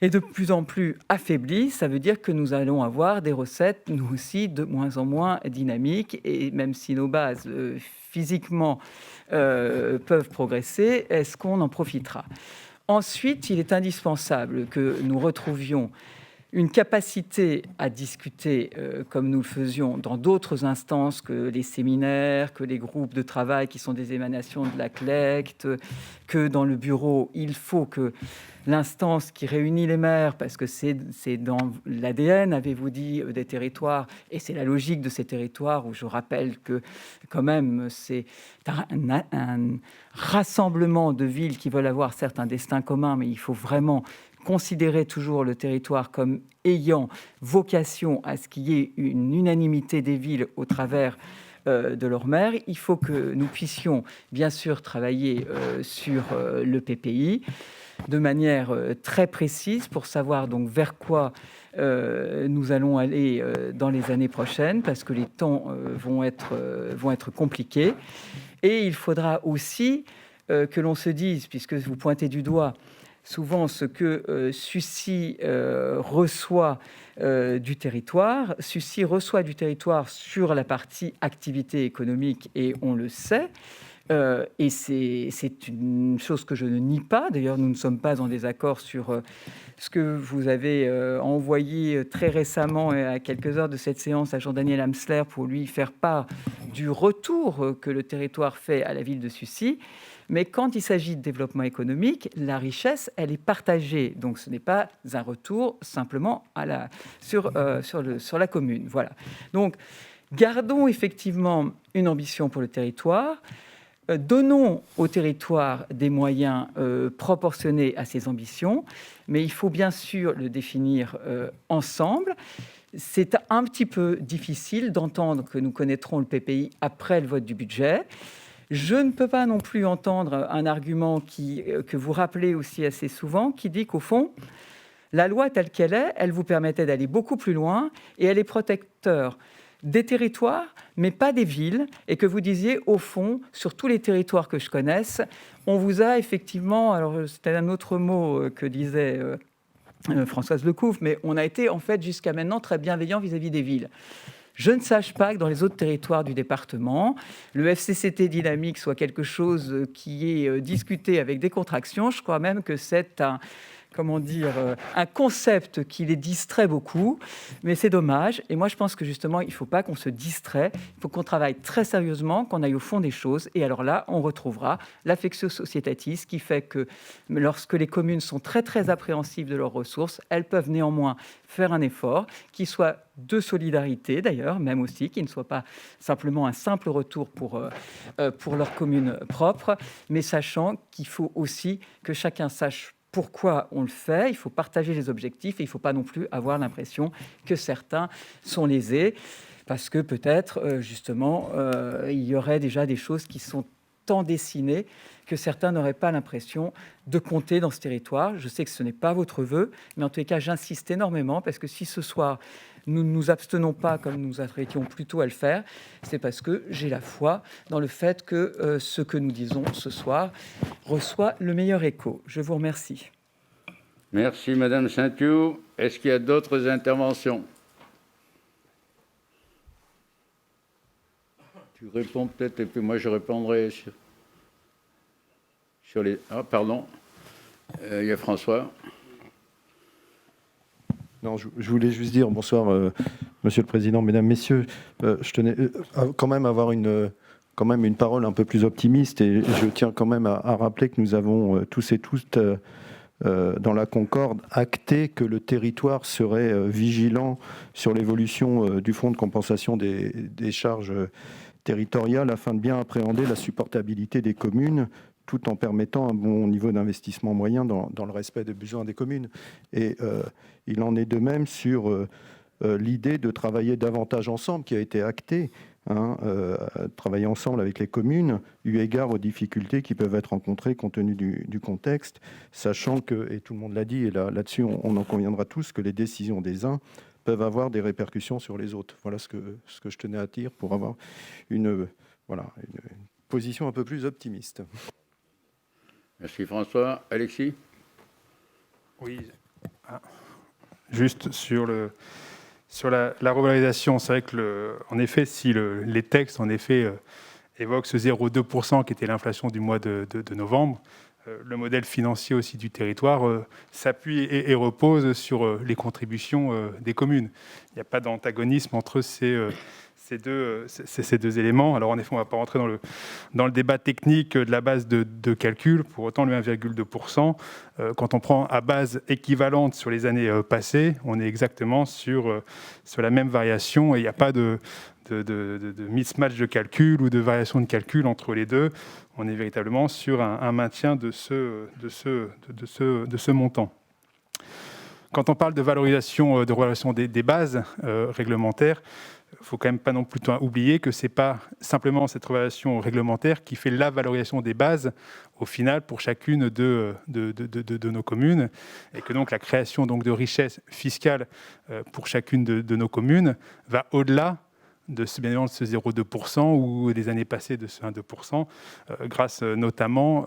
est de plus en plus affaiblie. Ça veut dire que nous allons avoir des recettes, nous aussi, de moins en moins dynamiques. Et même si nos bases, physiquement, peuvent progresser, est-ce qu'on en profitera ? Ensuite, il est indispensable que nous retrouvions une capacité à discuter, comme nous le faisions dans d'autres instances que les séminaires, que les groupes de travail qui sont des émanations de la CLECT, que dans le bureau. Il faut que l'instance qui réunit les maires, parce que c'est dans l'ADN, avez-vous dit, des territoires, et c'est la logique de ces territoires, où je rappelle que quand même c'est un rassemblement de villes qui veulent avoir certes un destin commun, mais il faut vraiment considérer toujours le territoire comme ayant vocation à ce qu'il y ait une unanimité des villes au travers de leur maire. Il faut que nous puissions bien sûr travailler sur le PPI de manière très précise pour savoir donc vers quoi nous allons aller dans les années prochaines, parce que les temps vont être compliqués. Et il faudra aussi que l'on se dise, puisque vous pointez du doigt souvent ce que Sucy reçoit du territoire. Sucy reçoit du territoire sur la partie activité économique, et on le sait. Et c'est une chose que je ne nie pas. D'ailleurs, nous ne sommes pas en désaccord sur ce que vous avez envoyé très récemment, à quelques heures de cette séance, à Jean-Daniel Amsler pour lui faire part du retour que le territoire fait à la ville de Sucy. Mais quand il s'agit de développement économique, la richesse, elle est partagée. Donc, ce n'est pas un retour simplement sur la commune. Voilà. Donc, gardons effectivement une ambition pour le territoire. Donnons au territoire des moyens proportionnés à ses ambitions, mais il faut bien sûr le définir ensemble. C'est un petit peu difficile d'entendre que nous connaîtrons le PPI après le vote du budget. Je ne peux pas non plus entendre un argument que vous rappelez aussi assez souvent, qui dit qu'au fond, la loi telle qu'elle est, elle vous permettait d'aller beaucoup plus loin, et elle est protecteur des territoires, mais pas des villes, et que vous disiez, au fond, sur tous les territoires que je connaisse, on vous a effectivement, alors c'était un autre mot que disait Françoise Lecouf, mais on a été en fait jusqu'à maintenant très bienveillant vis-à-vis des villes. Je ne sache pas que dans les autres territoires du département, le FCCT dynamique soit quelque chose qui est discuté avec des contractions. Je crois même que c'est un concept qui les distrait beaucoup, mais c'est dommage. Et moi, je pense que justement, il ne faut pas qu'on se distrait, il faut qu'on travaille très sérieusement, qu'on aille au fond des choses. Et alors là, on retrouvera l'affectio societatis, qui fait que lorsque les communes sont très, très appréhensives de leurs ressources, elles peuvent néanmoins faire un effort, qui soit de solidarité d'ailleurs, même aussi, qui ne soit pas simplement un simple retour pour leur commune propre, mais sachant qu'il faut aussi que chacun sache pourquoi on le fait. Il faut partager les objectifs, et il ne faut pas non plus avoir l'impression que certains sont lésés, parce que peut-être, justement, il y aurait déjà des choses qui sont tant dessinées que certains n'auraient pas l'impression de compter dans ce territoire. Je sais que ce n'est pas votre vœu, mais en tous les cas, j'insiste énormément, parce que si ce soir, nous ne nous abstenons pas comme nous apprêtions plutôt à le faire, c'est parce que j'ai la foi dans le fait que ce que nous disons ce soir reçoit le meilleur écho. Je vous remercie. Merci, Madame Saint-Hugh. Est-ce qu'il y a d'autres interventions? Tu réponds peut-être, et puis moi je répondrai sur les... Ah, pardon. Il y a François. Non, je voulais juste dire, bonsoir, Monsieur le Président, Mesdames, Messieurs, je tenais quand même à avoir une parole un peu plus optimiste, et je tiens quand même à rappeler que nous avons tous et toutes, dans la Concorde, acté que le territoire serait vigilant sur l'évolution du fonds de compensation des charges territoriales, afin de bien appréhender la supportabilité des communes tout en permettant un bon niveau d'investissement moyen dans le respect des besoins des communes. Et il en est de même sur l'idée de travailler davantage ensemble, qui a été actée, travailler ensemble avec les communes, eu égard aux difficultés qui peuvent être rencontrées compte tenu du contexte, sachant que, et tout le monde l'a dit, et là-dessus on en conviendra tous, que les décisions des uns peuvent avoir des répercussions sur les autres. Voilà ce que je tenais à dire pour avoir une position un peu plus optimiste. Merci François. Alexis ? Oui. Juste sur la revalorisation, c'est vrai que, en effet, si les textes évoquent ce 0,2% qui était l'inflation du mois de novembre, le modèle financier aussi du territoire s'appuie et repose sur les contributions des communes. Il n'y a pas d'antagonisme entre ces deux éléments. Alors en effet, on ne va pas rentrer dans le débat technique de la base de calcul. Pour autant, le 1,2%, quand on prend à base équivalente sur les années passées, on est exactement sur la même variation et il n'y a pas de mismatch de calcul ou de variation de calcul entre les deux. On est véritablement sur un maintien de ce montant. Quand on parle de revalorisation des bases réglementaires, il ne faut quand même pas non plus oublier que ce n'est pas simplement cette revalorisation réglementaire qui fait la valorisation des bases au final pour chacune de nos communes, et que donc la création donc de richesses fiscales pour chacune de nos communes va au-delà de ce 0,2% ou des années passées de ce 1,2%, grâce notamment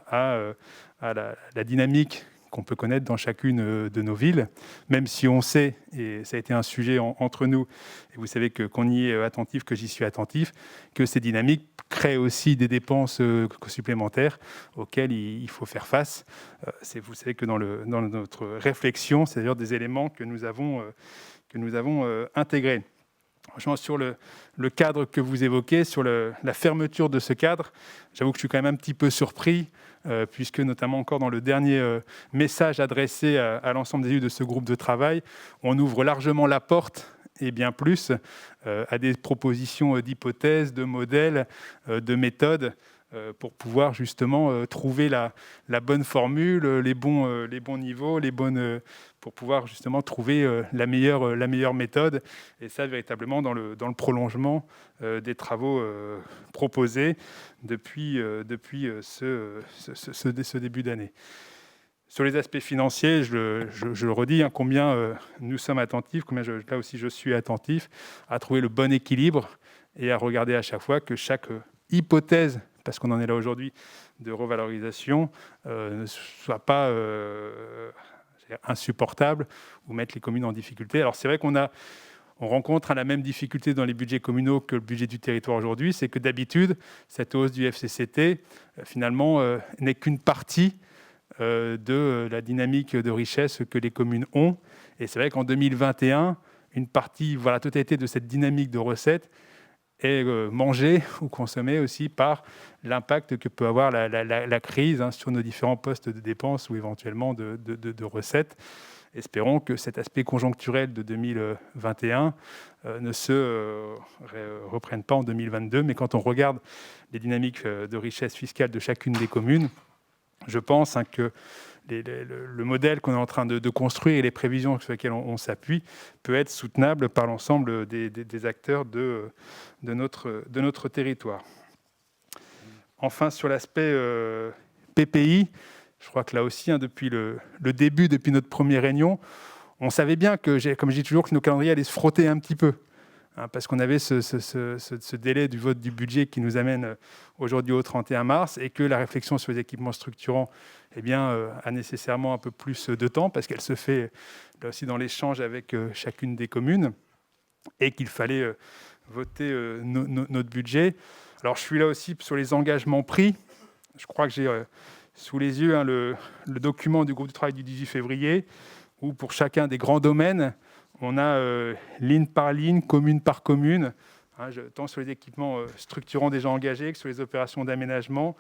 à la dynamique qu'on peut connaître dans chacune de nos villes, même si on sait, et ça a été un sujet entre nous, et vous savez qu'on y est attentif, que j'y suis attentif, que ces dynamiques créent aussi des dépenses supplémentaires auxquelles il faut faire face. Vous savez que dans notre réflexion, c'est d'ailleurs des éléments que nous avons intégrés. Franchement, sur le cadre que vous évoquez, sur la fermeture de ce cadre, j'avoue que je suis quand même un petit peu surpris, puisque notamment encore dans le dernier message adressé à l'ensemble des élus de ce groupe de travail, on ouvre largement la porte, et bien plus, à des propositions d'hypothèses, de modèles, de méthodes, pour pouvoir justement trouver la bonne formule, les bons niveaux, pour pouvoir justement trouver la meilleure méthode. Et ça, véritablement, dans le prolongement des travaux proposés depuis ce début d'année. Sur les aspects financiers, je le redis, combien nous sommes attentifs, là aussi je suis attentif, à trouver le bon équilibre et à regarder à chaque fois que chaque hypothèse, parce qu'on en est là aujourd'hui, de revalorisation, ne soit pas insupportable ou mettre les communes en difficulté. Alors c'est vrai qu'on rencontre la même difficulté dans les budgets communaux que le budget du territoire aujourd'hui, c'est que d'habitude, cette hausse du FCCT, finalement, n'est qu'une partie de la dynamique de richesse que les communes ont. Et c'est vrai qu'en 2021, une partie, la totalité de cette dynamique de recettes est mangée ou consommée aussi par l'impact que peut avoir la crise sur nos différents postes de dépenses ou éventuellement de recettes. Espérons que cet aspect conjoncturel de 2021 ne se reprenne pas en 2022. Mais quand on regarde les dynamiques de richesse fiscale de chacune des communes, je pense que le modèle qu'on est en train de construire et les prévisions sur lesquelles on s'appuie peut être soutenable par l'ensemble des acteurs de notre territoire. Enfin, sur l'aspect PPI, je crois que là aussi, depuis le début, depuis notre première réunion, on savait bien que, comme je dis toujours, que nos calendriers allaient se frotter un petit peu. Parce qu'on avait ce délai du vote du budget qui nous amène aujourd'hui au 31 mars et que la réflexion sur les équipements structurants a nécessairement un peu plus de temps parce qu'elle se fait là aussi dans l'échange avec chacune des communes et qu'il fallait voter notre budget. Alors je suis là aussi sur les engagements pris. Je crois que j'ai sous les yeux le document du groupe de travail du 18 février où pour chacun des grands domaines, on a ligne par ligne, commune par commune, tant sur les équipements structurants déjà engagés que sur les opérations d'aménagement.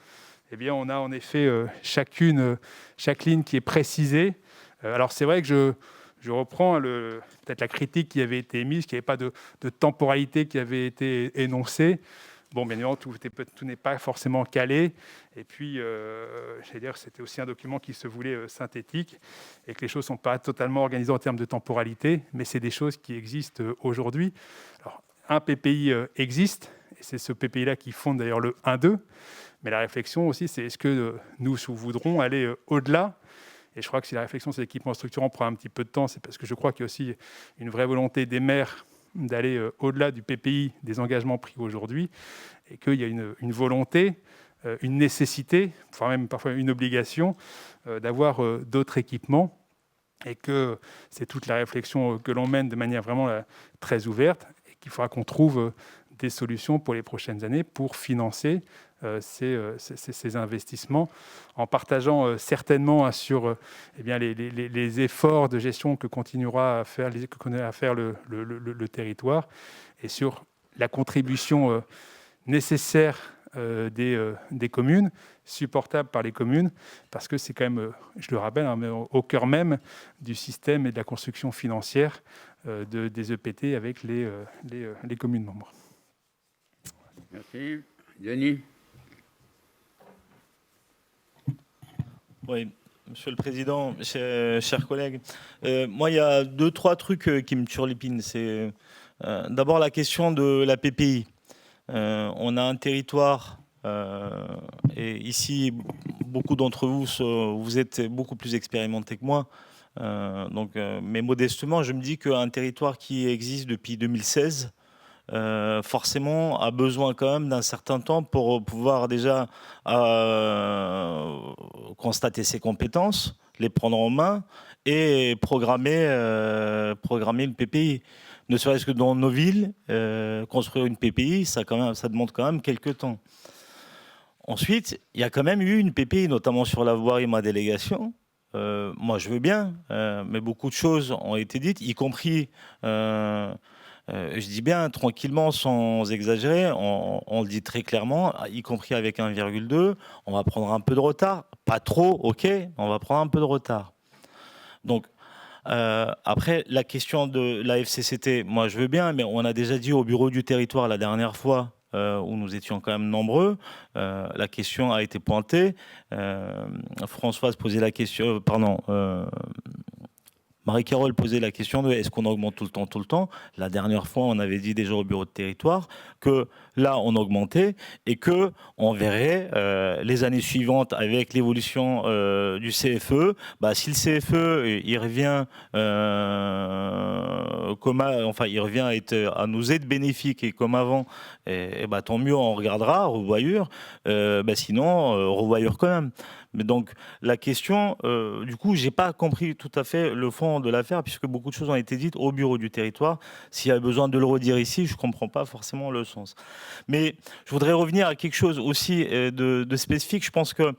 On a en effet chaque ligne qui est précisée. Alors c'est vrai que je reprends peut-être la critique qui avait été émise, qu'il n'y avait pas de temporalité qui avait été énoncée. Bon, bien évidemment, tout n'est pas forcément calé. Et puis, c'était aussi un document qui se voulait synthétique et que les choses ne sont pas totalement organisées en termes de temporalité, mais c'est des choses qui existent aujourd'hui. Alors, un PPI existe, et c'est ce PPI-là qui fonde d'ailleurs le 1-2. Mais la réflexion aussi, c'est est-ce que nous voudrons aller au-delà ? Et je crois que si la réflexion sur l'équipement structurant prend un petit peu de temps, c'est parce que je crois qu'il y a aussi une vraie volonté des maires d'aller au-delà du PPI, des engagements pris aujourd'hui, et qu'il y a une volonté, une nécessité, voire même parfois une obligation d'avoir d'autres équipements, et que c'est toute la réflexion que l'on mène de manière vraiment très ouverte, et qu'il faudra qu'on trouve des solutions pour les prochaines années pour financer ces investissements, en partageant certainement sur les efforts de gestion que continuera à faire le territoire, et sur la contribution nécessaire des communes, supportable par les communes, parce que c'est quand même, je le rappelle, au cœur même du système et de la construction financière des EPT avec les communes membres. Merci. Denis. Oui, Monsieur le Président, chers collègues, moi, il y a 2-3 trucs qui me turlupinent. C'est d'abord la question de la PPI. On a un territoire, et ici, beaucoup d'entre vous, vous êtes beaucoup plus expérimentés que moi. Mais modestement, je me dis qu'un territoire qui existe depuis 2016, forcément a besoin quand même d'un certain temps pour pouvoir déjà constater ses compétences, les prendre en main et programmer une PPI. Ne serait-ce que dans nos villes, construire une PPI, ça demande quand même quelques temps. Ensuite, il y a quand même eu une PPI, notamment sur la voirie, ma délégation. Moi, je veux bien, mais beaucoup de choses ont été dites, y compris... je dis bien tranquillement, sans exagérer, on le dit très clairement, y compris avec 1,2, on va prendre un peu de retard. Pas trop, ok, on va prendre un peu de retard. Donc, après, la question de la FCCT, moi je veux bien, mais on a déjà dit au bureau du territoire la dernière fois, où nous étions quand même nombreux, la question a été pointée. Françoise posait la question, Marie-Carole posait la question de est-ce qu'on augmente tout le temps. La dernière fois, on avait dit déjà au bureau de territoire que là, on augmentait et que on verrait les années suivantes avec l'évolution du CFE. Si le CFE il revient il revient à nous être bénéfique et comme avant, tant mieux, on regardera revoyure. Sinon, revoyure quand même. Mais donc la question, du coup, j'ai pas compris tout à fait le fond de l'affaire, puisque beaucoup de choses ont été dites au bureau du territoire. S'il y a besoin de le redire ici, je comprends pas forcément le sens. Mais je voudrais revenir à quelque chose aussi de spécifique. Je pense que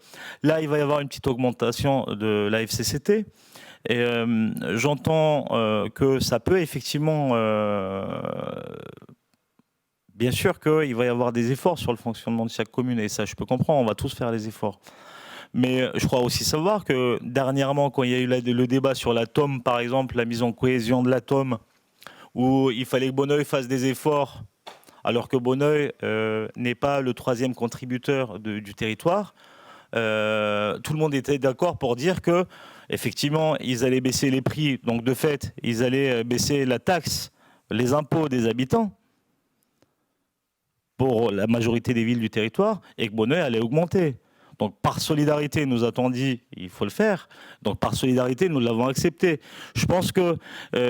là, il va y avoir une petite augmentation de la FCCT. Et j'entends que ça peut effectivement... bien sûr qu'il va y avoir des efforts sur le fonctionnement de chaque commune, et ça, je peux comprendre, on va tous faire les efforts. Mais je crois aussi savoir que dernièrement, quand il y a eu le débat sur la TOM, par exemple, la mise en cohésion de la TOM, où il fallait que Bonneuil fasse des efforts, alors que Bonneuil n'est pas le 3e contributeur du territoire, tout le monde était d'accord pour dire que effectivement, ils allaient baisser les prix. Donc de fait, ils allaient baisser la taxe, les impôts des habitants pour la majorité des villes du territoire, et que Bonneuil allait augmenter. Donc par solidarité, nous a-t-on dit, il faut le faire. Donc par solidarité, nous l'avons accepté. Je pense qu'il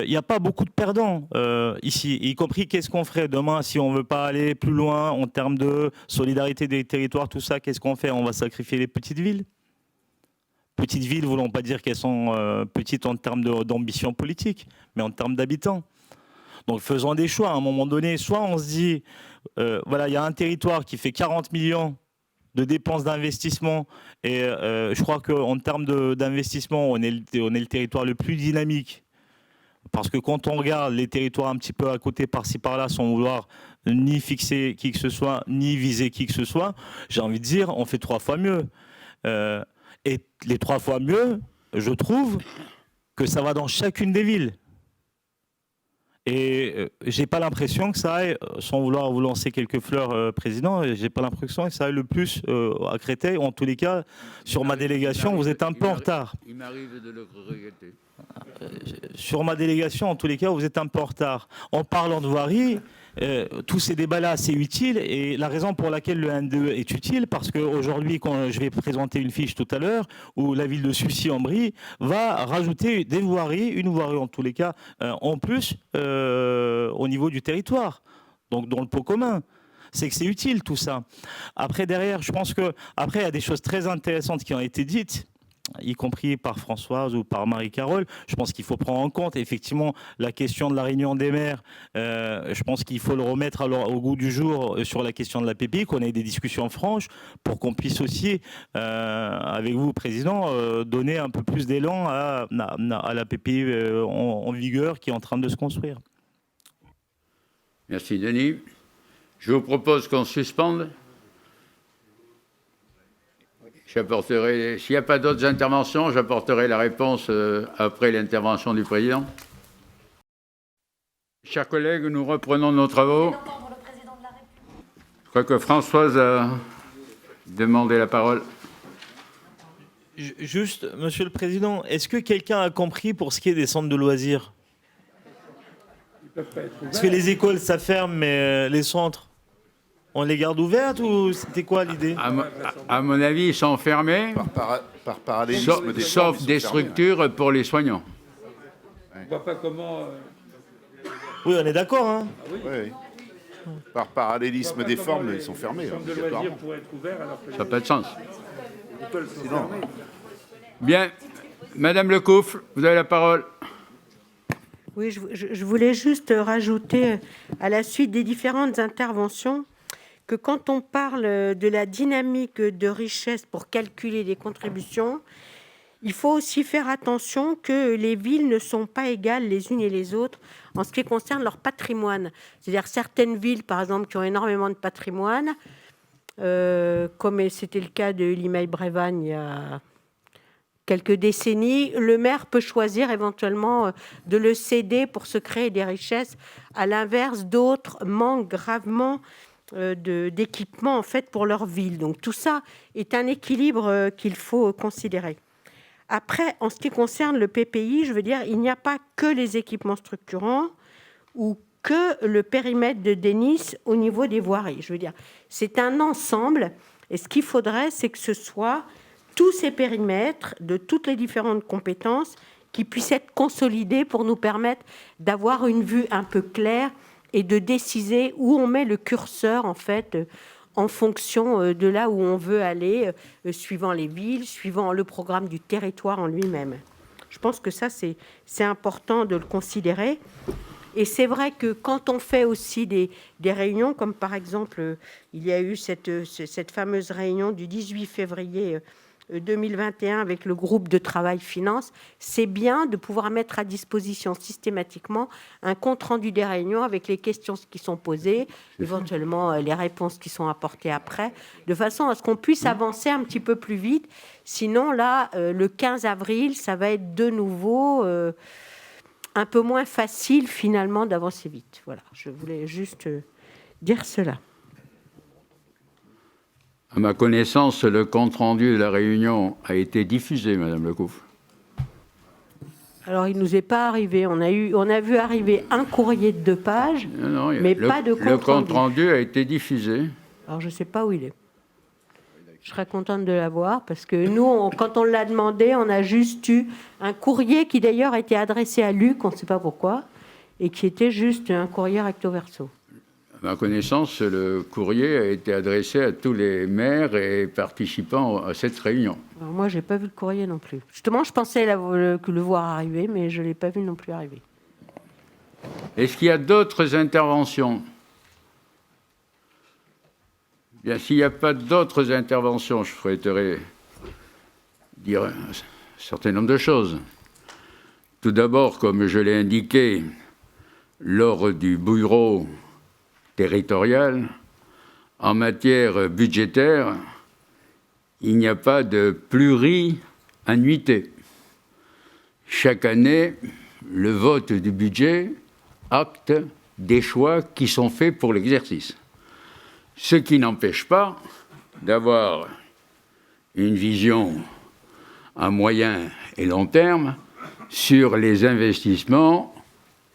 n'y a pas beaucoup de perdants ici, y compris qu'est-ce qu'on ferait demain si on ne veut pas aller plus loin en termes de solidarité des territoires, tout ça, qu'est-ce qu'on fait? On va sacrifier les petites villes? Petites villes ne voulons pas dire qu'elles sont petites en termes d'ambition politique, mais en termes d'habitants. Donc faisons des choix à un moment donné. Soit on se dit, voilà, il y a un territoire qui fait 40 millions de dépenses d'investissement, et je crois qu'en termes d'investissement, on est le territoire le plus dynamique, parce que quand on regarde les territoires un petit peu à côté, par-ci par-là, sans vouloir ni fixer qui que ce soit, ni viser qui que ce soit, j'ai envie de dire, on fait 3 fois mieux. Et les 3 fois mieux, je trouve que ça va dans chacune des villes. Et j'ai pas l'impression que ça aille, sans vouloir vous lancer quelques fleurs, Président, j'ai pas l'impression que ça aille le plus à Créteil. En tous les cas, sur ma délégation, vous êtes un peu en retard. Il m'arrive de le regretter. Sur ma délégation, en tous les cas, vous êtes un peu en retard. En parlant de voirie, tous ces débats-là, c'est utile. Et la raison pour laquelle le N2 est utile, parce qu'aujourd'hui, quand je vais présenter une fiche tout à l'heure, où la ville de Sucy-en-Brie va rajouter des voiries, une voirie en tous les cas, en plus, au niveau du territoire, donc dans le pot commun. C'est que c'est utile tout ça. Après, derrière, je pense que après il y a des choses très intéressantes qui ont été dites, y compris par Françoise ou par Marie-Carole. Je pense qu'il faut prendre en compte effectivement la question de la réunion des maires. Je pense qu'il faut le remettre au goût du jour sur la question de la PPI, qu'on ait des discussions franches pour qu'on puisse aussi, avec vous, Président, donner un peu plus d'élan à la PPI en vigueur qui est en train de se construire. Merci, Denis. Je vous propose qu'on suspende. J'apporterai, s'il n'y a pas d'autres interventions, j'apporterai la réponse après l'intervention du président. Chers collègues, nous reprenons nos travaux. Je crois que Françoise a demandé la parole. Juste, Monsieur le Président, est-ce que quelqu'un a compris pour ce qui est des centres de loisirs? Parce que les écoles, ça ferme, mais les centres, on les garde ouvertes ou c'était quoi l'idée? À mon avis, ils sont fermés, Par parallélisme sauf des structures pour les soignants. On ne voit pas comment... Oui, on est d'accord. Hein. Oui. Par parallélisme des formes, ils sont fermés. Les centres de loisirs pourraient être ouverts alors que... Ça n'a pas de sens. Les écoles sont fermées. Bien. Madame Lecoufle, vous avez la parole. Oui, je voulais juste rajouter, à la suite des différentes interventions, que quand on parle de la dynamique de richesse pour calculer les contributions, il faut aussi faire attention que les villes ne sont pas égales les unes et les autres en ce qui concerne leur patrimoine. C'est-à-dire certaines villes, par exemple, qui ont énormément de patrimoine, comme c'était le cas de Limeil-Brévannes il y a quelques décennies, le maire peut choisir éventuellement de le céder pour se créer des richesses. À l'inverse, d'autres manquent gravement d'équipements en fait pour leur ville. Donc tout ça est un équilibre qu'il faut considérer. Après, en ce qui concerne le PPI, je veux dire, il n'y a pas que les équipements structurants ou que le périmètre de Denis au niveau des voiries. Je veux dire, c'est un ensemble et ce qu'il faudrait, c'est que ce soit tous ces périmètres de toutes les différentes compétences qui puissent être consolidés pour nous permettre d'avoir une vue un peu claire et de décider où on met le curseur, en fait, en fonction de là où on veut aller, suivant les villes, suivant le programme du territoire en lui-même. Je pense que ça, c'est important de le considérer. Et c'est vrai que quand on fait aussi des réunions, comme par exemple, il y a eu cette fameuse réunion du 18 février 2021 avec le groupe de travail finance, c'est bien de pouvoir mettre à disposition systématiquement un compte-rendu des réunions avec les questions qui sont posées, éventuellement les réponses qui sont apportées après, de façon à ce qu'on puisse avancer un petit peu plus vite. Sinon, là, le 15 avril, ça va être de nouveau un peu moins facile, finalement, d'avancer vite. Voilà, je voulais juste dire cela. À ma connaissance, le compte-rendu de la réunion a été diffusé, Madame Lecoufle. Alors, il ne nous est pas arrivé. On a vu arriver un courrier de 2 pages, mais pas de compte-rendu. Le compte-rendu a été diffusé. Alors, je ne sais pas où il est. Je serais contente de l'avoir, parce que nous, quand on l'a demandé, on a juste eu un courrier qui, d'ailleurs, a été adressé à Luc, on ne sait pas pourquoi, et qui était juste un courrier recto verso. À ma connaissance, le courrier a été adressé à tous les maires et participants à cette réunion. Alors moi, je n'ai pas vu le courrier non plus. Justement, je pensais le voir arriver, mais je ne l'ai pas vu non plus arriver. Est-ce qu'il y a d'autres interventions? Bien, s'il n'y a pas d'autres interventions, je souhaiterais dire un certain nombre de choses. Tout d'abord, comme je l'ai indiqué lors du bureau territorial, en matière budgétaire, il n'y a pas de pluri-annuité. Chaque année, le vote du budget acte des choix qui sont faits pour l'exercice. Ce qui n'empêche pas d'avoir une vision à moyen et long terme sur les investissements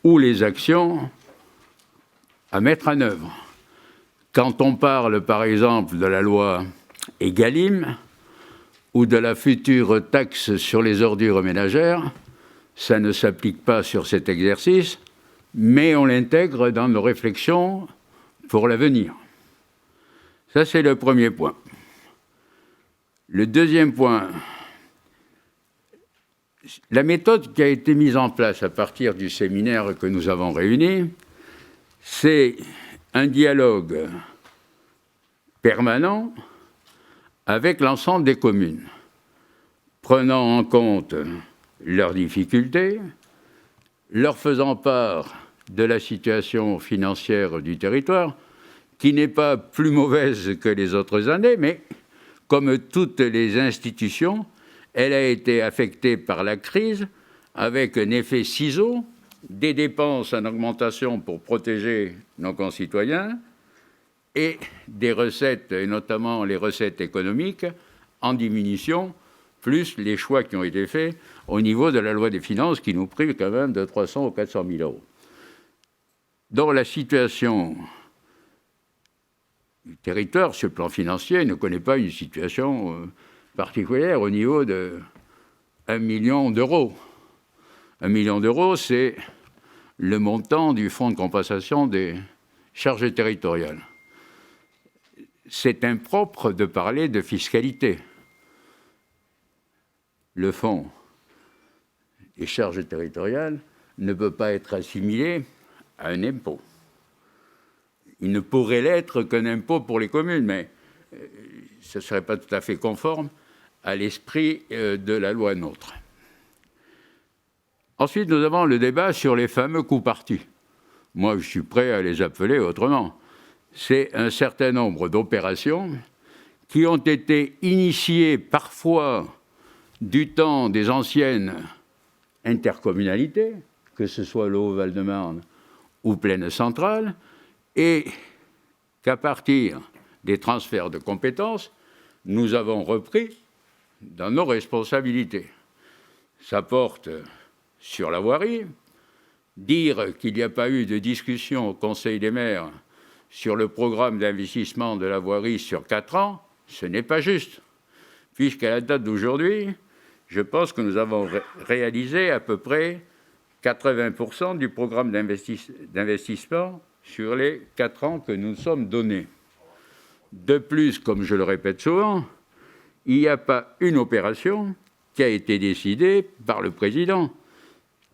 ou les actions à mettre en œuvre. Quand on parle, par exemple, de la loi Egalim ou de la future taxe sur les ordures ménagères, ça ne s'applique pas sur cet exercice, mais on l'intègre dans nos réflexions pour l'avenir. Ça, c'est le premier point. Le deuxième point, la méthode qui a été mise en place à partir du séminaire que nous avons réuni, c'est un dialogue permanent avec l'ensemble des communes, prenant en compte leurs difficultés, leur faisant part de la situation financière du territoire, qui n'est pas plus mauvaise que les autres années, mais comme toutes les institutions, elle a été affectée par la crise, avec un effet ciseau, des dépenses en augmentation pour protéger nos concitoyens, et des recettes, et notamment les recettes économiques, en diminution, plus les choix qui ont été faits au niveau de la loi des finances, qui nous prive quand même de 300 ou 400 000 euros. Dans la situation du territoire, sur le plan financier, ne connaît pas une situation particulière au niveau de 1 million d'euros. 1 million d'euros, c'est le montant du fonds de compensation des charges territoriales. C'est impropre de parler de fiscalité. Le fonds des charges territoriales ne peut pas être assimilé à un impôt. Il ne pourrait l'être qu'un impôt pour les communes, mais ce ne serait pas tout à fait conforme à l'esprit de la loi NOTRe. Ensuite, nous avons le débat sur les fameux coûts partis. Moi, je suis prêt à les appeler autrement. C'est un certain nombre d'opérations qui ont été initiées parfois du temps des anciennes intercommunalités, que ce soit le Haut-Val-de-Marne ou Plaine Centrale, et qu'à partir des transferts de compétences, nous avons repris dans nos responsabilités. Ça porte sur la voirie. Dire qu'il n'y a pas eu de discussion au Conseil des maires sur le programme d'investissement de la voirie sur 4 ans, ce n'est pas juste, puisqu'à la date d'aujourd'hui, je pense que nous avons réalisé à peu près 80% du programme d'investissement sur les 4 ans que nous nous sommes donnés. De plus, comme je le répète souvent, il n'y a pas une opération qui a été décidée par le président.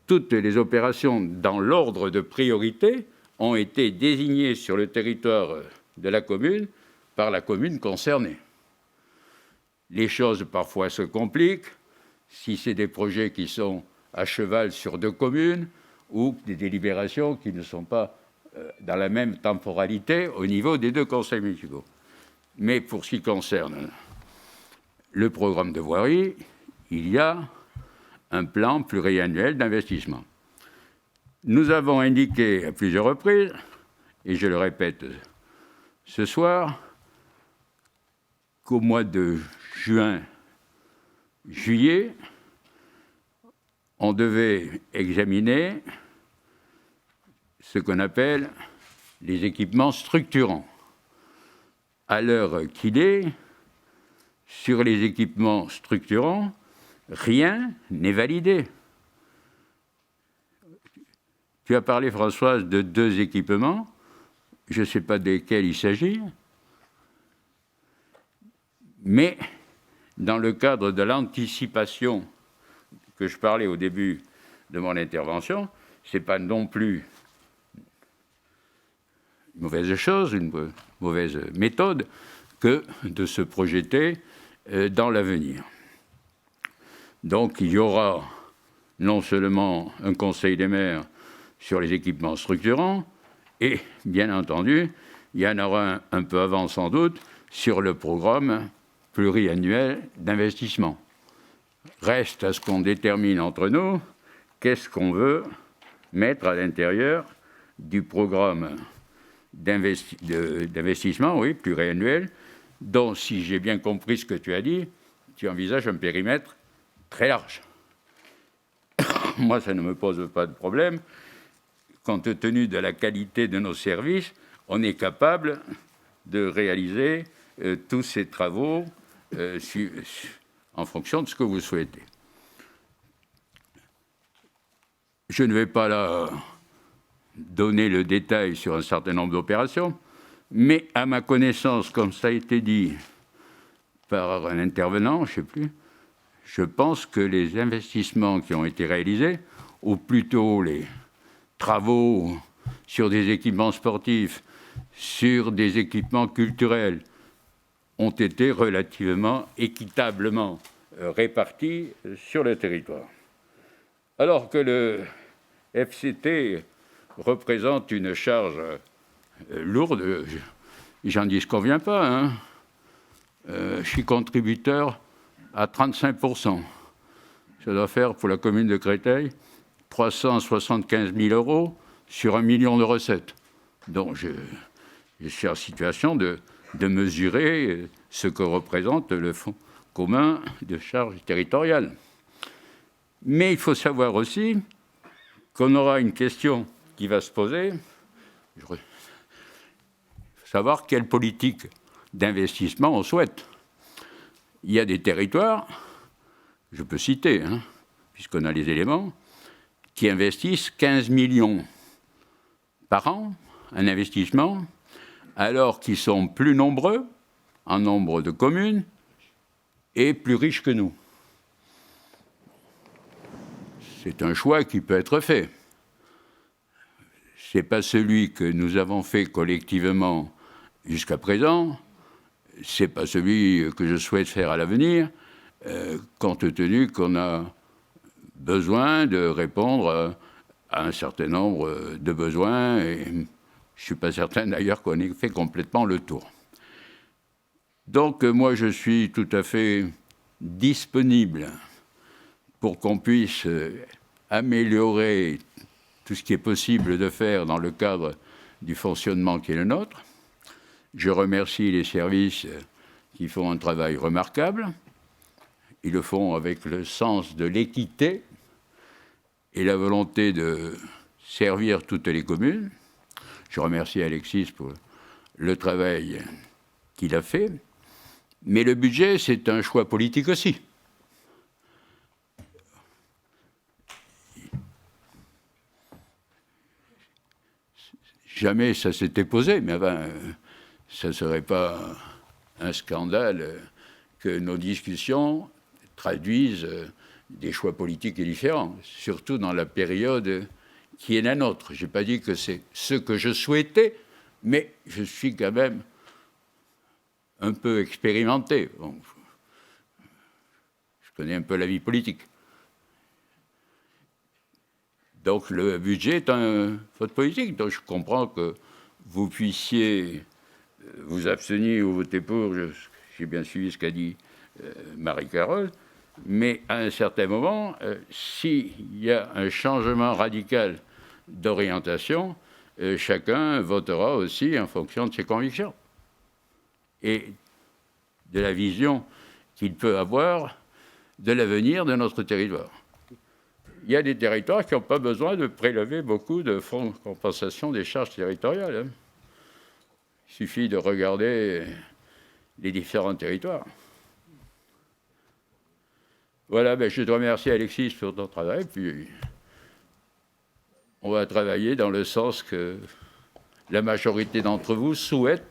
Toutes les opérations dans l'ordre de priorité ont été désignées sur le territoire de la commune par la commune concernée. Les choses parfois se compliquent si c'est des projets qui sont à cheval sur 2 communes ou des délibérations qui ne sont pas dans la même temporalité au niveau des 2 conseils municipaux. Mais pour ce qui concerne le programme de voirie, il y a un plan pluriannuel d'investissement. Nous avons indiqué à plusieurs reprises, et je le répète ce soir, qu'au mois de juillet, on devait examiner ce qu'on appelle les équipements structurants. À l'heure qu'il est, sur les équipements structurants, rien n'est validé. Tu as parlé, Françoise, de 2 équipements. Je ne sais pas desquels il s'agit. Mais dans le cadre de l'anticipation que je parlais au début de mon intervention, ce n'est pas non plus une mauvaise chose, une mauvaise méthode que de se projeter dans l'avenir. Donc il y aura non seulement un conseil des maires sur les équipements structurants, et bien entendu, il y en aura un peu avant sans doute sur le programme pluriannuel d'investissement. Reste à ce qu'on détermine entre nous qu'est-ce qu'on veut mettre à l'intérieur du programme d'investissement, oui, pluriannuel, dont, si j'ai bien compris ce que tu as dit, tu envisages un périmètre très large. Moi, ça ne me pose pas de problème. Compte tenu de la qualité de nos services, on est capable de réaliser tous ces travaux en fonction de ce que vous souhaitez. Je ne vais pas là donner le détail sur un certain nombre d'opérations, mais à ma connaissance, comme ça a été dit par un intervenant, je ne sais plus, je pense que les investissements qui ont été réalisés, ou plutôt les travaux sur des équipements sportifs, sur des équipements culturels, ont été relativement équitablement répartis sur le territoire. Alors que le FCT représente une charge lourde, j'en disconviens pas, hein. Je suis contributeur à 35%. Ça doit faire pour la commune de Créteil 375 000 € sur 1 million de recettes. Donc je suis en situation de mesurer ce que représente le fonds commun de charges territoriales. Mais il faut savoir aussi qu'on aura une question qui va se poser. Il faut savoir quelle politique d'investissement on souhaite. Il y a des territoires, je peux citer, hein, puisqu'on a les éléments, qui investissent 15 millions par an en investissement, alors qu'ils sont plus nombreux en nombre de communes et plus riches que nous. C'est un choix qui peut être fait. Ce n'est pas celui que nous avons fait collectivement jusqu'à présent, ce n'est pas celui que je souhaite faire à l'avenir, compte tenu qu'on a besoin de répondre à un certain nombre de besoins, et je ne suis pas certain d'ailleurs qu'on ait fait complètement le tour. Donc moi je suis tout à fait disponible pour qu'on puisse améliorer tout ce qui est possible de faire dans le cadre du fonctionnement qui est le nôtre. Je remercie les services qui font un travail remarquable. Ils le font avec le sens de l'équité et la volonté de servir toutes les communes. Je remercie Alexis pour le travail qu'il a fait. Mais le budget, c'est un choix politique aussi. Jamais ça s'était posé, mais enfin, ça ne serait pas un scandale que nos discussions traduisent des choix politiques différents, surtout dans la période qui est la nôtre. Je n'ai pas dit que c'est ce que je souhaitais, mais je suis quand même un peu expérimenté. Bon, je connais un peu la vie politique. Donc le budget est un vote politique. Donc je comprends que vous puissiez vous abstenir ou voter pour. J'ai bien suivi ce qu'a dit Marie-Carole. Mais à un certain moment, s'il y a un changement radical d'orientation, chacun votera aussi en fonction de ses convictions et de la vision qu'il peut avoir de l'avenir de notre territoire. Il y a des territoires qui n'ont pas besoin de prélever beaucoup de fonds de compensation des charges territoriales. Hein. Il suffit de regarder les différents territoires. Voilà, je te remercie Alexis pour ton travail, puis on va travailler dans le sens que la majorité d'entre vous souhaite,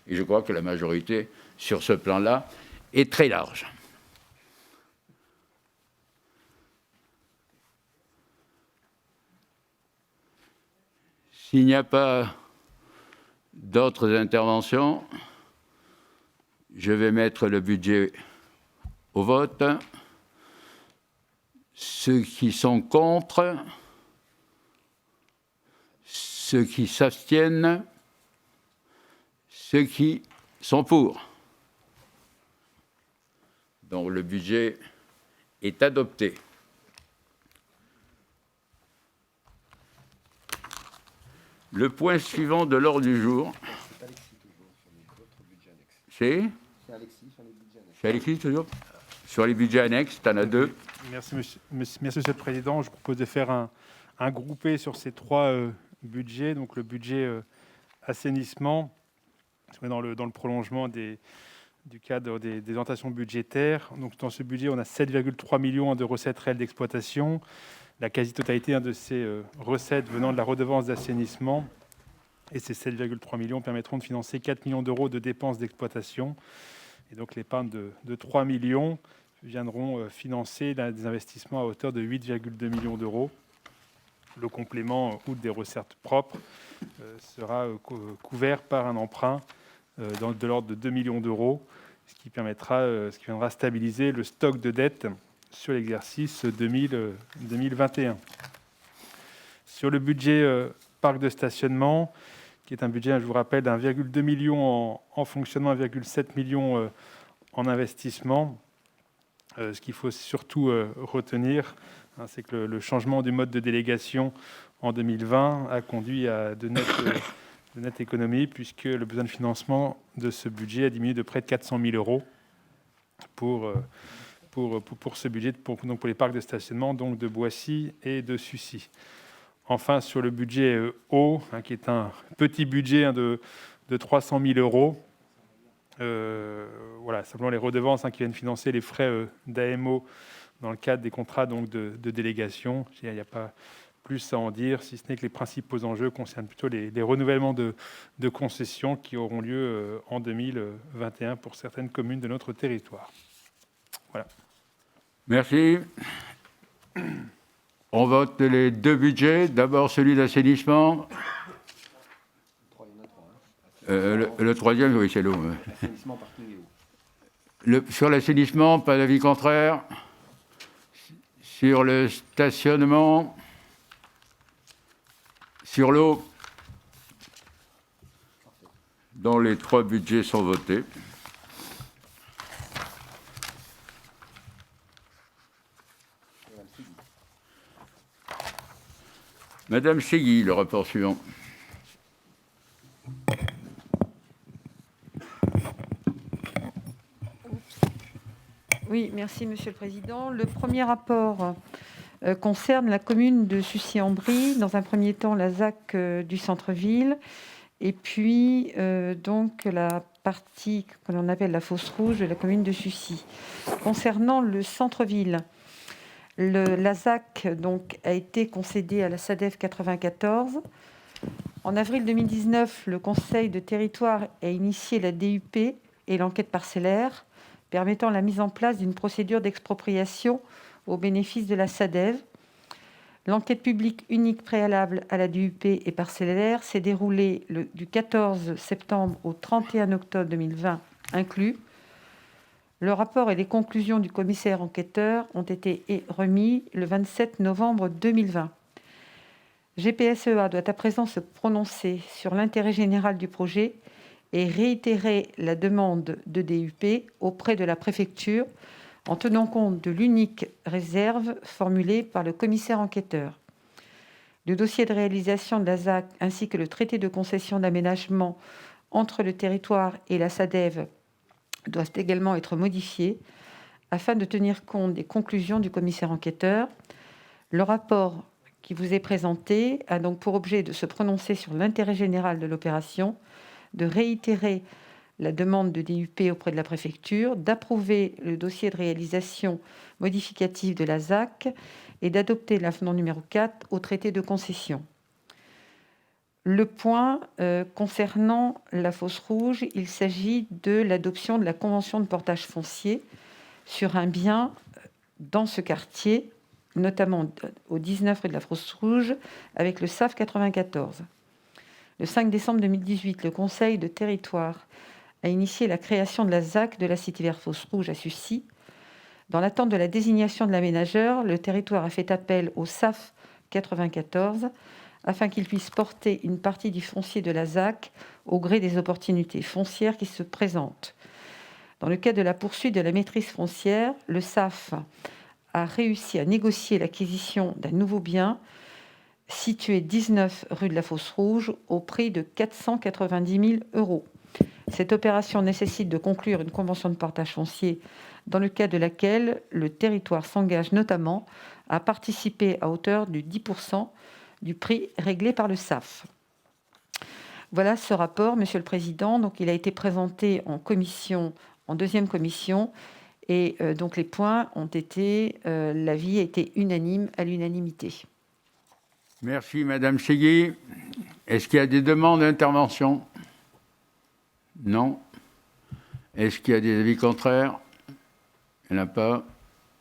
et je crois que la majorité sur ce plan-là est très large. S'il n'y a pas d'autres interventions, je vais mettre le budget au vote. Ceux qui sont contre, ceux qui s'abstiennent, ceux qui sont pour. Donc le budget est adopté. Le point suivant de l'ordre du jour. C'est Alexis, toujours. Sur les budgets annexes, tu en as deux. Merci, Monsieur le Président. Je propose de faire un groupé sur ces trois budgets. Donc, le budget assainissement, dans le prolongement du cadre des orientations budgétaires. Donc, dans ce budget, on a 7,3 millions de recettes réelles d'exploitation. La quasi-totalité de ces recettes venant de la redevance d'assainissement. Et ces 7,3 millions permettront de financer 4 millions d'euros de dépenses d'exploitation. Et donc, l'épargne de 3 millions viendront financer des investissements à hauteur de 8,2 millions d'euros. Le complément, outre des recettes propres, sera couvert par un emprunt de l'ordre de 2 millions d'euros, ce qui viendra stabiliser le stock de dette sur l'exercice 2021. Sur le budget parc de stationnement, qui est un budget, je vous rappelle, d'1,2 million en fonctionnement, 1,7 million en investissement. Ce qu'il faut surtout retenir, c'est que le changement du mode de délégation en 2020 a conduit à de nettes économies, puisque le besoin de financement de ce budget a diminué de près de 400 000 euros pour ce budget, pour les parcs de stationnement donc de Boissy et de Sucy. Enfin, sur le budget eau, qui est un petit budget de 300 000 euros, voilà, simplement les redevances qui viennent financer les frais d'AMO dans le cadre des contrats donc, de délégation. Il n'y a pas plus à en dire, si ce n'est que les principaux enjeux concernent plutôt les renouvellements de concessions qui auront lieu en 2021 pour certaines communes de notre territoire. Voilà. Merci. On vote les deux budgets. D'abord celui d'assainissement. Le troisième, oui, c'est l'eau. Sur l'assainissement, pas d'avis contraire. Sur le stationnement. Sur l'eau. Dont les trois budgets sont votés. Madame Segui, le rapport suivant. Oui, merci Monsieur le Président. Le premier rapport concerne la commune de Sucy-en-Brie. Dans un premier temps, la ZAC du centre-ville, et puis donc la partie que l'on appelle la fosse rouge de la commune de Sucy. Concernant le centre-ville, la ZAC donc, a été concédée à la SADEF 94. En avril 2019, le Conseil de territoire a initié la DUP et l'enquête parcellaire, permettant la mise en place d'une procédure d'expropriation au bénéfice de la SADEV. L'enquête publique unique préalable à la DUP et parcellaire s'est déroulée du 14 septembre au 31 octobre 2020 inclus. Le rapport et les conclusions du commissaire enquêteur ont été remis le 27 novembre 2020. GPSEA doit à présent se prononcer sur l'intérêt général du projet et réitérer la demande de DUP auprès de la préfecture en tenant compte de l'unique réserve formulée par le commissaire enquêteur. Le dossier de réalisation de la ZAC ainsi que le traité de concession d'aménagement entre le territoire et la SADEV doivent également être modifiés afin de tenir compte des conclusions du commissaire enquêteur. Le rapport qui vous est présenté a donc pour objet de se prononcer sur l'intérêt général de l'opération, de réitérer la demande de DUP auprès de la préfecture, d'approuver le dossier de réalisation modificative de la ZAC et d'adopter l'avenant numéro 4 au traité de concession. Le point concernant la fosse rouge, il s'agit de l'adoption de la convention de portage foncier sur un bien dans ce quartier, notamment au 19 rue de la Fosse Rouge, avec le SAF 94. Le 5 décembre 2018, le Conseil de territoire a initié la création de la ZAC de la Cité Verte Fosse Rouge à Sucy. Dans l'attente de la désignation de l'aménageur, le territoire a fait appel au SAF 94 afin qu'il puisse porter une partie du foncier de la ZAC au gré des opportunités foncières qui se présentent. Dans le cadre de la poursuite de la maîtrise foncière, le SAF a réussi à négocier l'acquisition d'un nouveau bien situé 19 rue de la Fosse Rouge, au prix de 490 000 €. Cette opération nécessite de conclure une convention de partage foncier dans le cadre de laquelle le territoire s'engage notamment à participer à hauteur de 10% du prix réglé par le SAF. Voilà ce rapport, Monsieur le Président. Donc, il a été présenté en commission, en deuxième commission, et donc les points ont été, l'avis a été unanime, à l'unanimité. Merci, Madame Segui. Est-ce qu'il y a des demandes d'intervention? Non. Est-ce qu'il y a des avis contraires? Il n'y en a pas.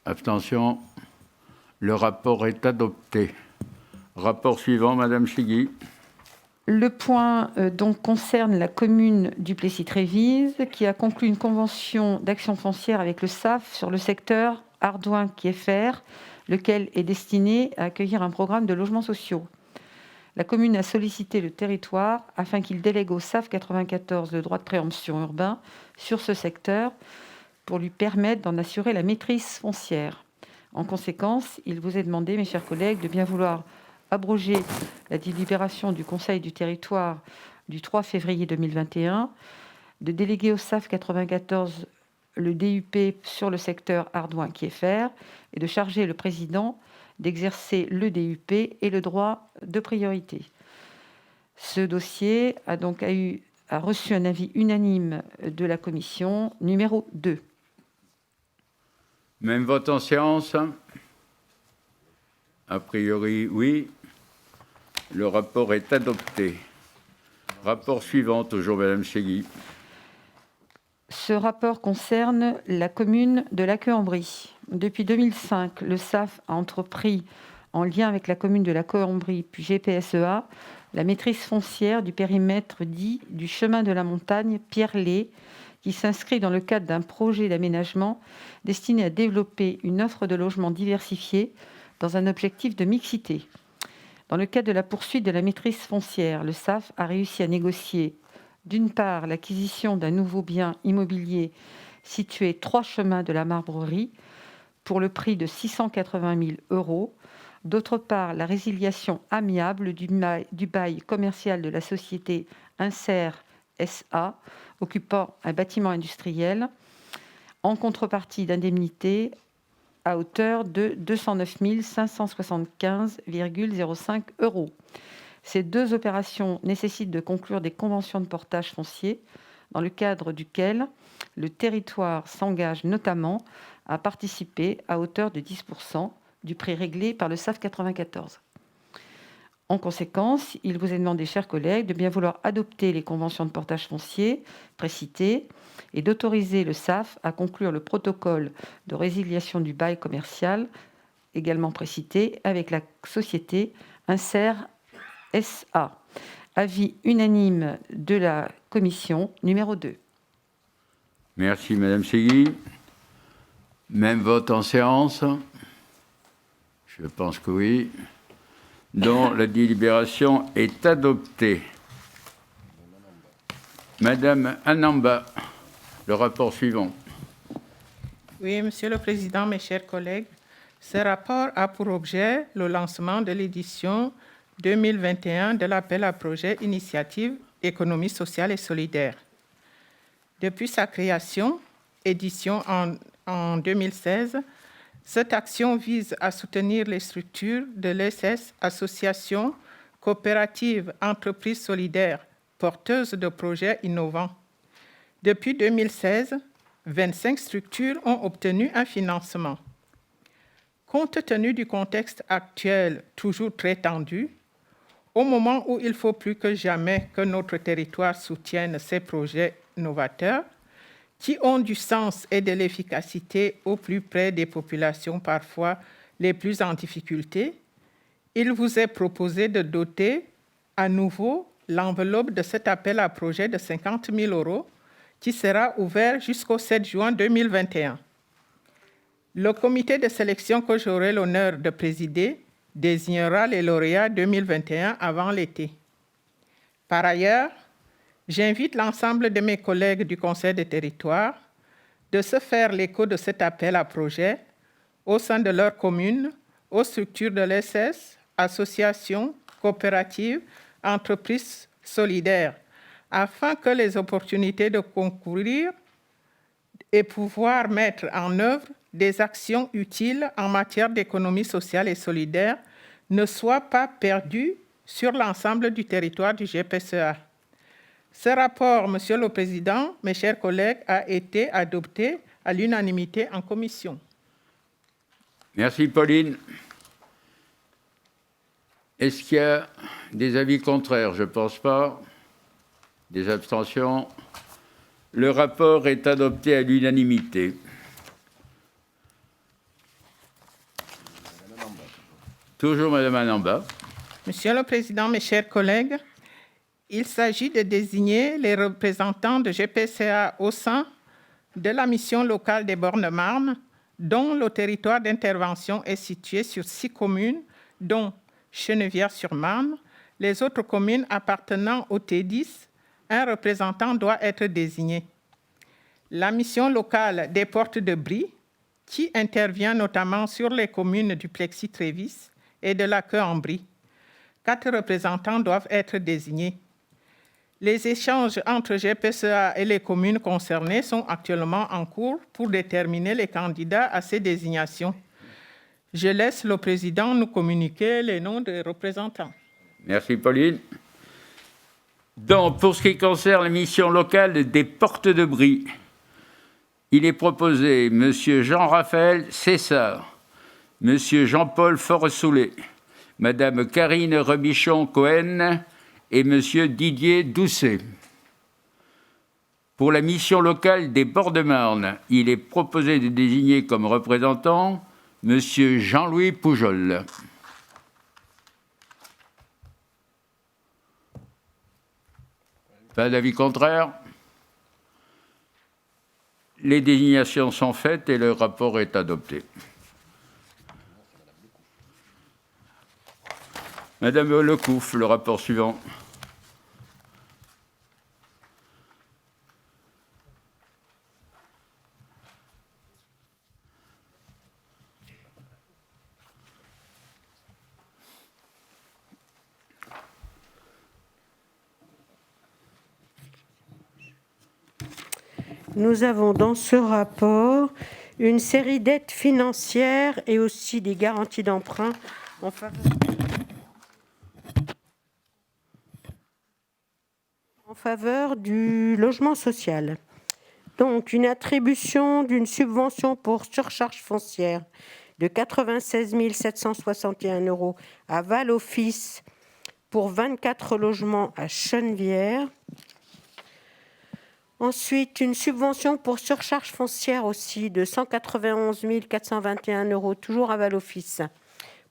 Abstention. Le rapport est adopté. Rapport suivant, Madame Segui. Le point donc concerne la commune du Plessis-Trévise qui a conclu une convention d'action foncière avec le SAF sur le secteur Ardouin-Kieffer, lequel est destiné à accueillir un programme de logements sociaux. La commune a sollicité le territoire afin qu'il délègue au SAF 94 le droit de préemption urbain sur ce secteur pour lui permettre d'en assurer la maîtrise foncière. En conséquence, il vous est demandé, mes chers collègues, de bien vouloir abroger la délibération du Conseil du territoire du 3 février 2021, de déléguer au SAF 94 le DUP sur le secteur Ardouin-Kieffer et de charger le président d'exercer le DUP et le droit de priorité. Ce dossier a donc reçu un avis unanime de la commission numéro 2. Même vote en séance? A priori, oui. Le rapport est adopté. Rapport suivant, toujours Madame Segui. Ce rapport concerne la commune de Laqueux-en-Brie. Depuis 2005, le SAF a entrepris, en lien avec la commune de Laqueux-en-Brie, puis GPSEA, la maîtrise foncière du périmètre dit du chemin de la montagne Pierre-Lé, qui s'inscrit dans le cadre d'un projet d'aménagement destiné à développer une offre de logements diversifiée dans un objectif de mixité. Dans le cadre de la poursuite de la maîtrise foncière, le SAF a réussi à négocier, d'une part, l'acquisition d'un nouveau bien immobilier situé 3 chemins de la Marbrerie pour le prix de 680 000 €, d'autre part, la résiliation amiable du bail commercial de la société Insert SA, occupant un bâtiment industriel, en contrepartie d'indemnités à hauteur de 209 575,05 €. Ces deux opérations nécessitent de conclure des conventions de portage foncier, dans le cadre duquel le territoire s'engage notamment à participer à hauteur de 10% du prix réglé par le SAF 94. En conséquence, il vous est demandé, chers collègues, de bien vouloir adopter les conventions de portage foncier précitées et d'autoriser le SAF à conclure le protocole de résiliation du bail commercial, également précité, avec la société Insert SA. Avis unanime de la commission numéro 2. Merci, Madame Segui. Même vote en séance? Je pense que oui. Donc, la délibération est adoptée. Madame Anamba, le rapport suivant. Oui, Monsieur le Président, mes chers collègues, ce rapport a pour objet le lancement de l'édition 2021 de l'appel à projet Initiative Économie sociale et solidaire. Depuis sa création, édition en 2016, cette action vise à soutenir les structures de l'ESS, associations, coopératives, entreprises solidaires, porteuses de projets innovants. Depuis 2016, 25 structures ont obtenu un financement. Compte tenu du contexte actuel toujours très tendu, au moment où il faut plus que jamais que notre territoire soutienne ces projets novateurs, qui ont du sens et de l'efficacité au plus près des populations parfois les plus en difficulté, il vous est proposé de doter à nouveau l'enveloppe de cet appel à projet de 50 000 € qui sera ouvert jusqu'au 7 juin 2021. Le comité de sélection que j'aurai l'honneur de présider désignera les lauréats 2021 avant l'été. Par ailleurs, j'invite l'ensemble de mes collègues du Conseil des territoires de se faire l'écho de cet appel à projet au sein de leur commune, aux structures de l'ESS, associations, coopératives, entreprises solidaires, afin que les opportunités de concourir et pouvoir mettre en œuvre des actions utiles en matière d'économie sociale et solidaire ne soient pas perdues sur l'ensemble du territoire du GPSEA. Ce rapport, Monsieur le Président, mes chers collègues, a été adopté à l'unanimité en commission. Merci, Pauline. Est-ce qu'il y a des avis contraires? Je ne pense pas. Des abstentions? Le rapport est adopté à l'unanimité. Toujours Madame Anamba. Monsieur le Président, mes chers collègues, il s'agit de désigner les représentants de GPSEA au sein de la mission locale des Bornes-Marne, dont le territoire d'intervention est situé sur 6 communes, dont Chenevière-sur-Marne. Les autres communes appartenant au T10, un représentant doit être désigné. La mission locale des Portes de Brie, qui intervient notamment sur les communes du Plessis-Trévis et de la Queue-en-Brie. 4 représentants doivent être désignés. Les échanges entre GPSEA et les communes concernées sont actuellement en cours pour déterminer les candidats à ces désignations. Je laisse le président nous communiquer les noms des représentants. Merci, Pauline. Donc, pour ce qui concerne la mission locale des Portes de Brie, il est proposé M. Jean-Raphaël Cessard, M. Jean-Paul Foressoulé, Mme Karine Rebichon-Cohen et M. Didier Doucet. Pour la mission locale des Bords-de-Marne, il est proposé de désigner comme représentant M. Jean-Louis Poujol. Pas d'avis contraire? Les désignations sont faites et le rapport est adopté. Madame Lecouf, le rapport suivant. Nous avons dans ce rapport une série d'aides financières et aussi des garanties d'emprunt en faveur du logement social. Donc, une attribution d'une subvention pour surcharge foncière de 96 761 € à Val-Office pour 24 logements à Chenevière. Ensuite, une subvention pour surcharge foncière aussi de 191 421 €, toujours à Val-Office,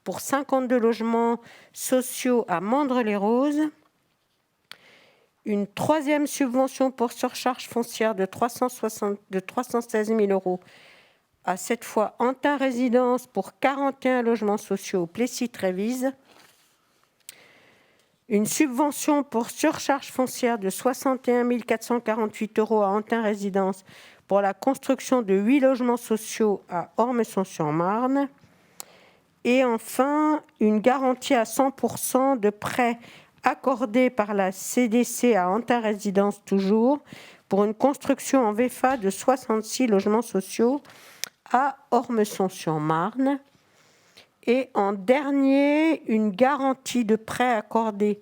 pour 52 logements sociaux à Mandres-les-Roses. Une troisième subvention pour surcharge foncière de 316 000 € à cette fois Antin Résidence pour 41 logements sociaux au Plessis-Trévis. Une subvention pour surcharge foncière de 61 448 € à Antin Résidence pour la construction de 8 logements sociaux à Ormesson-sur-Marne. Et enfin, une garantie à 100% de prêt accordé par la CDC à Antin Résidence toujours pour une construction en VFA de 66 logements sociaux à Ormesson-sur-Marne. Et en dernier, une garantie de prêt accordée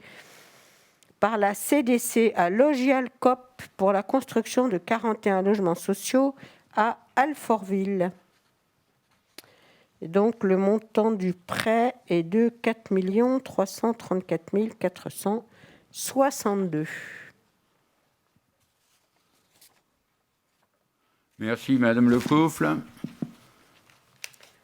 par la CDC à Logial Coop pour la construction de 41 logements sociaux à Alfortville. Et donc, le montant du prêt est de 4 334 462. Merci, Madame Lecoufle.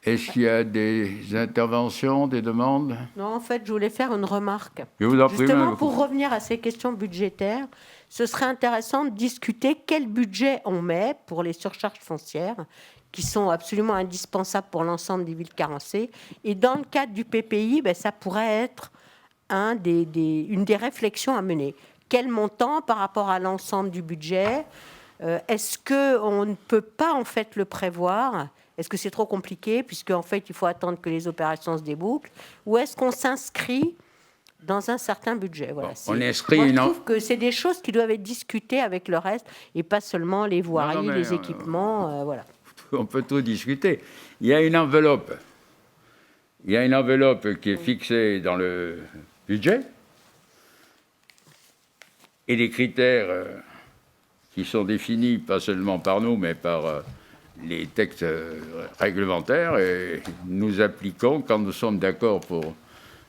Est-ce qu'il y a des interventions, des demandes? Non, en fait, je voulais faire une remarque. Je vous en prie, justement, pour revenir à ces questions budgétaires, ce serait intéressant de discuter quel budget on met pour les surcharges foncières, qui sont absolument indispensables pour l'ensemble des villes carencées. Et dans le cadre du PPI, ça pourrait être une des réflexions à mener. Quel montant par rapport à l'ensemble du budget? Est-ce qu'on ne peut pas en fait le prévoir? Est-ce que c'est trop compliqué, puisqu'en fait, il faut attendre que les opérations se débouclent, ou est-ce qu'on s'inscrit dans un certain budget? Voilà. On inscrit Moi, je trouve que c'est des choses qui doivent être discutées avec le reste, et pas seulement les voiries, les équipements, voilà. On peut tout discuter. Il y a une enveloppe. Il y a une enveloppe qui est fixée dans le budget et les critères qui sont définis pas seulement par nous, mais par les textes réglementaires. Et nous appliquons, quand nous sommes d'accord pour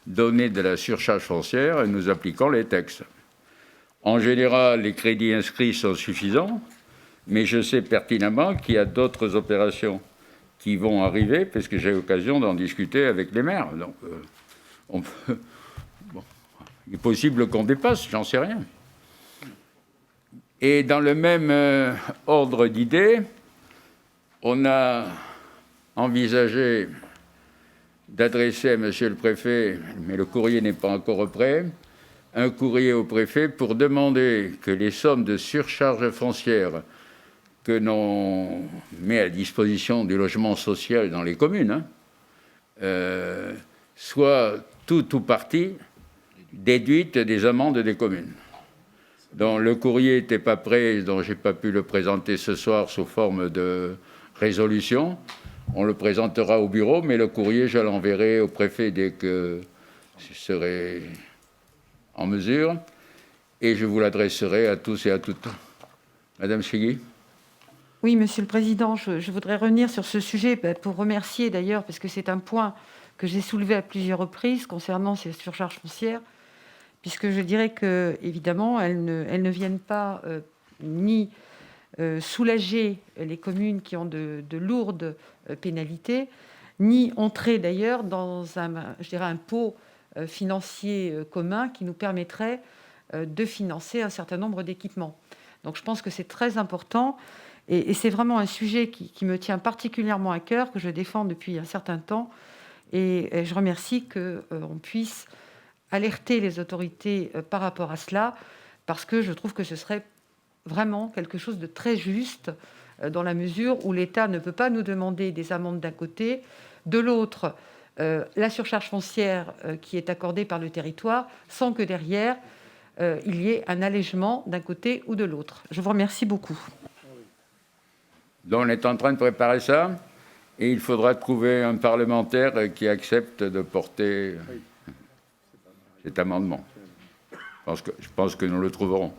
donner de la surcharge foncière, nous appliquons les textes. En général, les crédits inscrits sont suffisants, mais je sais pertinemment qu'il y a d'autres opérations qui vont arriver, parce que j'ai l'occasion d'en discuter avec les maires. Donc, il est possible qu'on dépasse, j'en sais rien. Et dans le même ordre d'idées, on a envisagé d'adresser à Monsieur le Préfet, mais le courrier n'est pas encore prêt, un courrier au Préfet pour demander que les sommes de surcharge foncière que l'on met à disposition du logement social dans les communes soient tout ou partie déduites des amendes des communes. Donc le courrier n'était pas prêt, donc je n'ai pas pu le présenter ce soir sous forme de résolution. On le présentera au bureau, mais le courrier, je l'enverrai au préfet dès que je serai en mesure, et je vous l'adresserai à tous et à toutes. Madame Chigui. Oui, Monsieur le Président, je voudrais revenir sur ce sujet pour remercier d'ailleurs, parce que c'est un point que j'ai soulevé à plusieurs reprises concernant ces surcharges foncières, puisque je dirais que évidemment elles ne viennent pas ni soulager les communes qui ont de lourdes pénalités, ni entrer d'ailleurs dans un pot financier commun qui nous permettrait de financer un certain nombre d'équipements. Donc je pense que c'est très important, et c'est vraiment un sujet qui me tient particulièrement à cœur, que je défends depuis un certain temps, et je remercie qu'on puisse alerter les autorités par rapport à cela, parce que je trouve que ce serait vraiment quelque chose de très juste, dans la mesure où l'État ne peut pas nous demander des amendes d'un côté, de l'autre, la surcharge foncière qui est accordée par le territoire, sans que derrière, il y ait un allègement d'un côté ou de l'autre. Je vous remercie beaucoup. Donc on est en train de préparer ça, et il faudra trouver un parlementaire qui accepte de porter cet amendement. Je pense que nous le trouverons.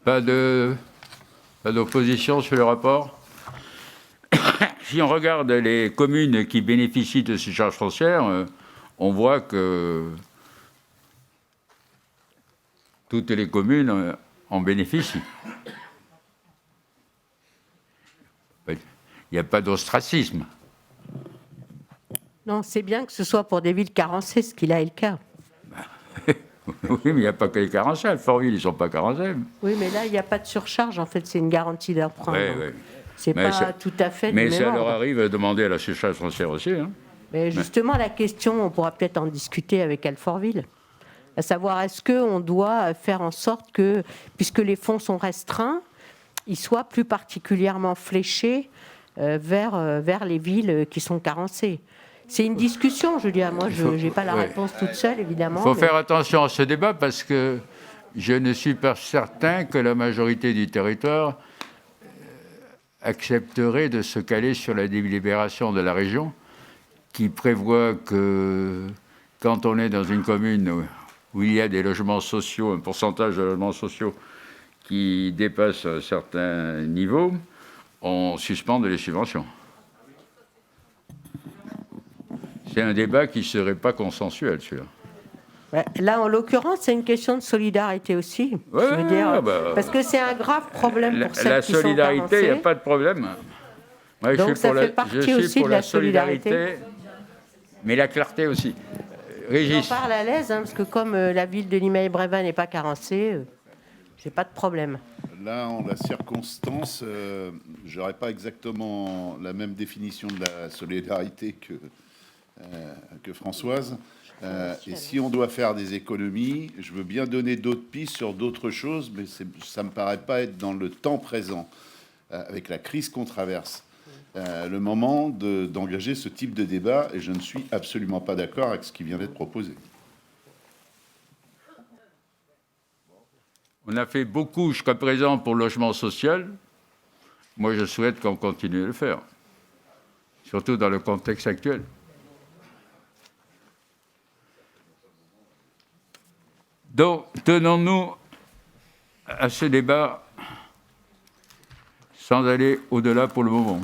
Pas d'opposition sur le rapport. Si on regarde les communes qui bénéficient de ces charges foncières, on voit que toutes les communes en bénéficient. Il n'y a pas d'ostracisme. Non, c'est bien que ce soit pour des villes carencées, ce qui là est le cas. Oui, mais il n'y a pas que les carencées. Alfortville, ils ne sont pas carencés. Oui, mais là, il n'y a pas de surcharge. En fait, c'est une garantie d'emprunt. Oui, oui. C'est pas tout à fait mais du même ça ordre. leur arrive de demander à la surcharge foncière aussi. Hein. Mais justement, la question, on pourra peut-être en discuter avec Alfortville. À savoir, est-ce qu'on doit faire en sorte que, puisque les fonds sont restreints, ils soient plus particulièrement fléchés vers les villes qui sont carencées. C'est une discussion, je veux dire. Moi, je n'ai pas la réponse toute seule, évidemment. Il faut faire attention à ce débat parce que je ne suis pas certain que la majorité du territoire accepterait de se caler sur la délibération de la région qui prévoit que quand on est dans une commune où il y a des logements sociaux, un pourcentage de logements sociaux qui dépasse un certain niveau, on suspend les subventions. C'est un débat qui ne serait pas consensuel, celui-là. Là, en l'occurrence, c'est une question de solidarité aussi. Ouais, je veux dire, bah, parce que c'est un grave problème pour celles qui sont carencées. La solidarité, il n'y a pas de problème. Moi, donc ça fait partie aussi de la solidarité. Mais la clarté aussi. Régis. J'en parle à l'aise, parce que comme la ville de Limeil-Brévannes n'est pas carencée, j'ai pas de problème. Là, en la circonstance, je n'aurais pas exactement la même définition de la solidarité que Françoise. Et si on doit faire des économies, je veux bien donner d'autres pistes sur d'autres choses, mais ça ne me paraît pas être dans le temps présent, avec la crise qu'on traverse, le moment d'engager ce type de débat, et je ne suis absolument pas d'accord avec ce qui vient d'être proposé. On a fait beaucoup jusqu'à présent pour le logement social. Moi, je souhaite qu'on continue de le faire, surtout dans le contexte actuel. Donc, tenons-nous à ce débat sans aller au-delà pour le moment.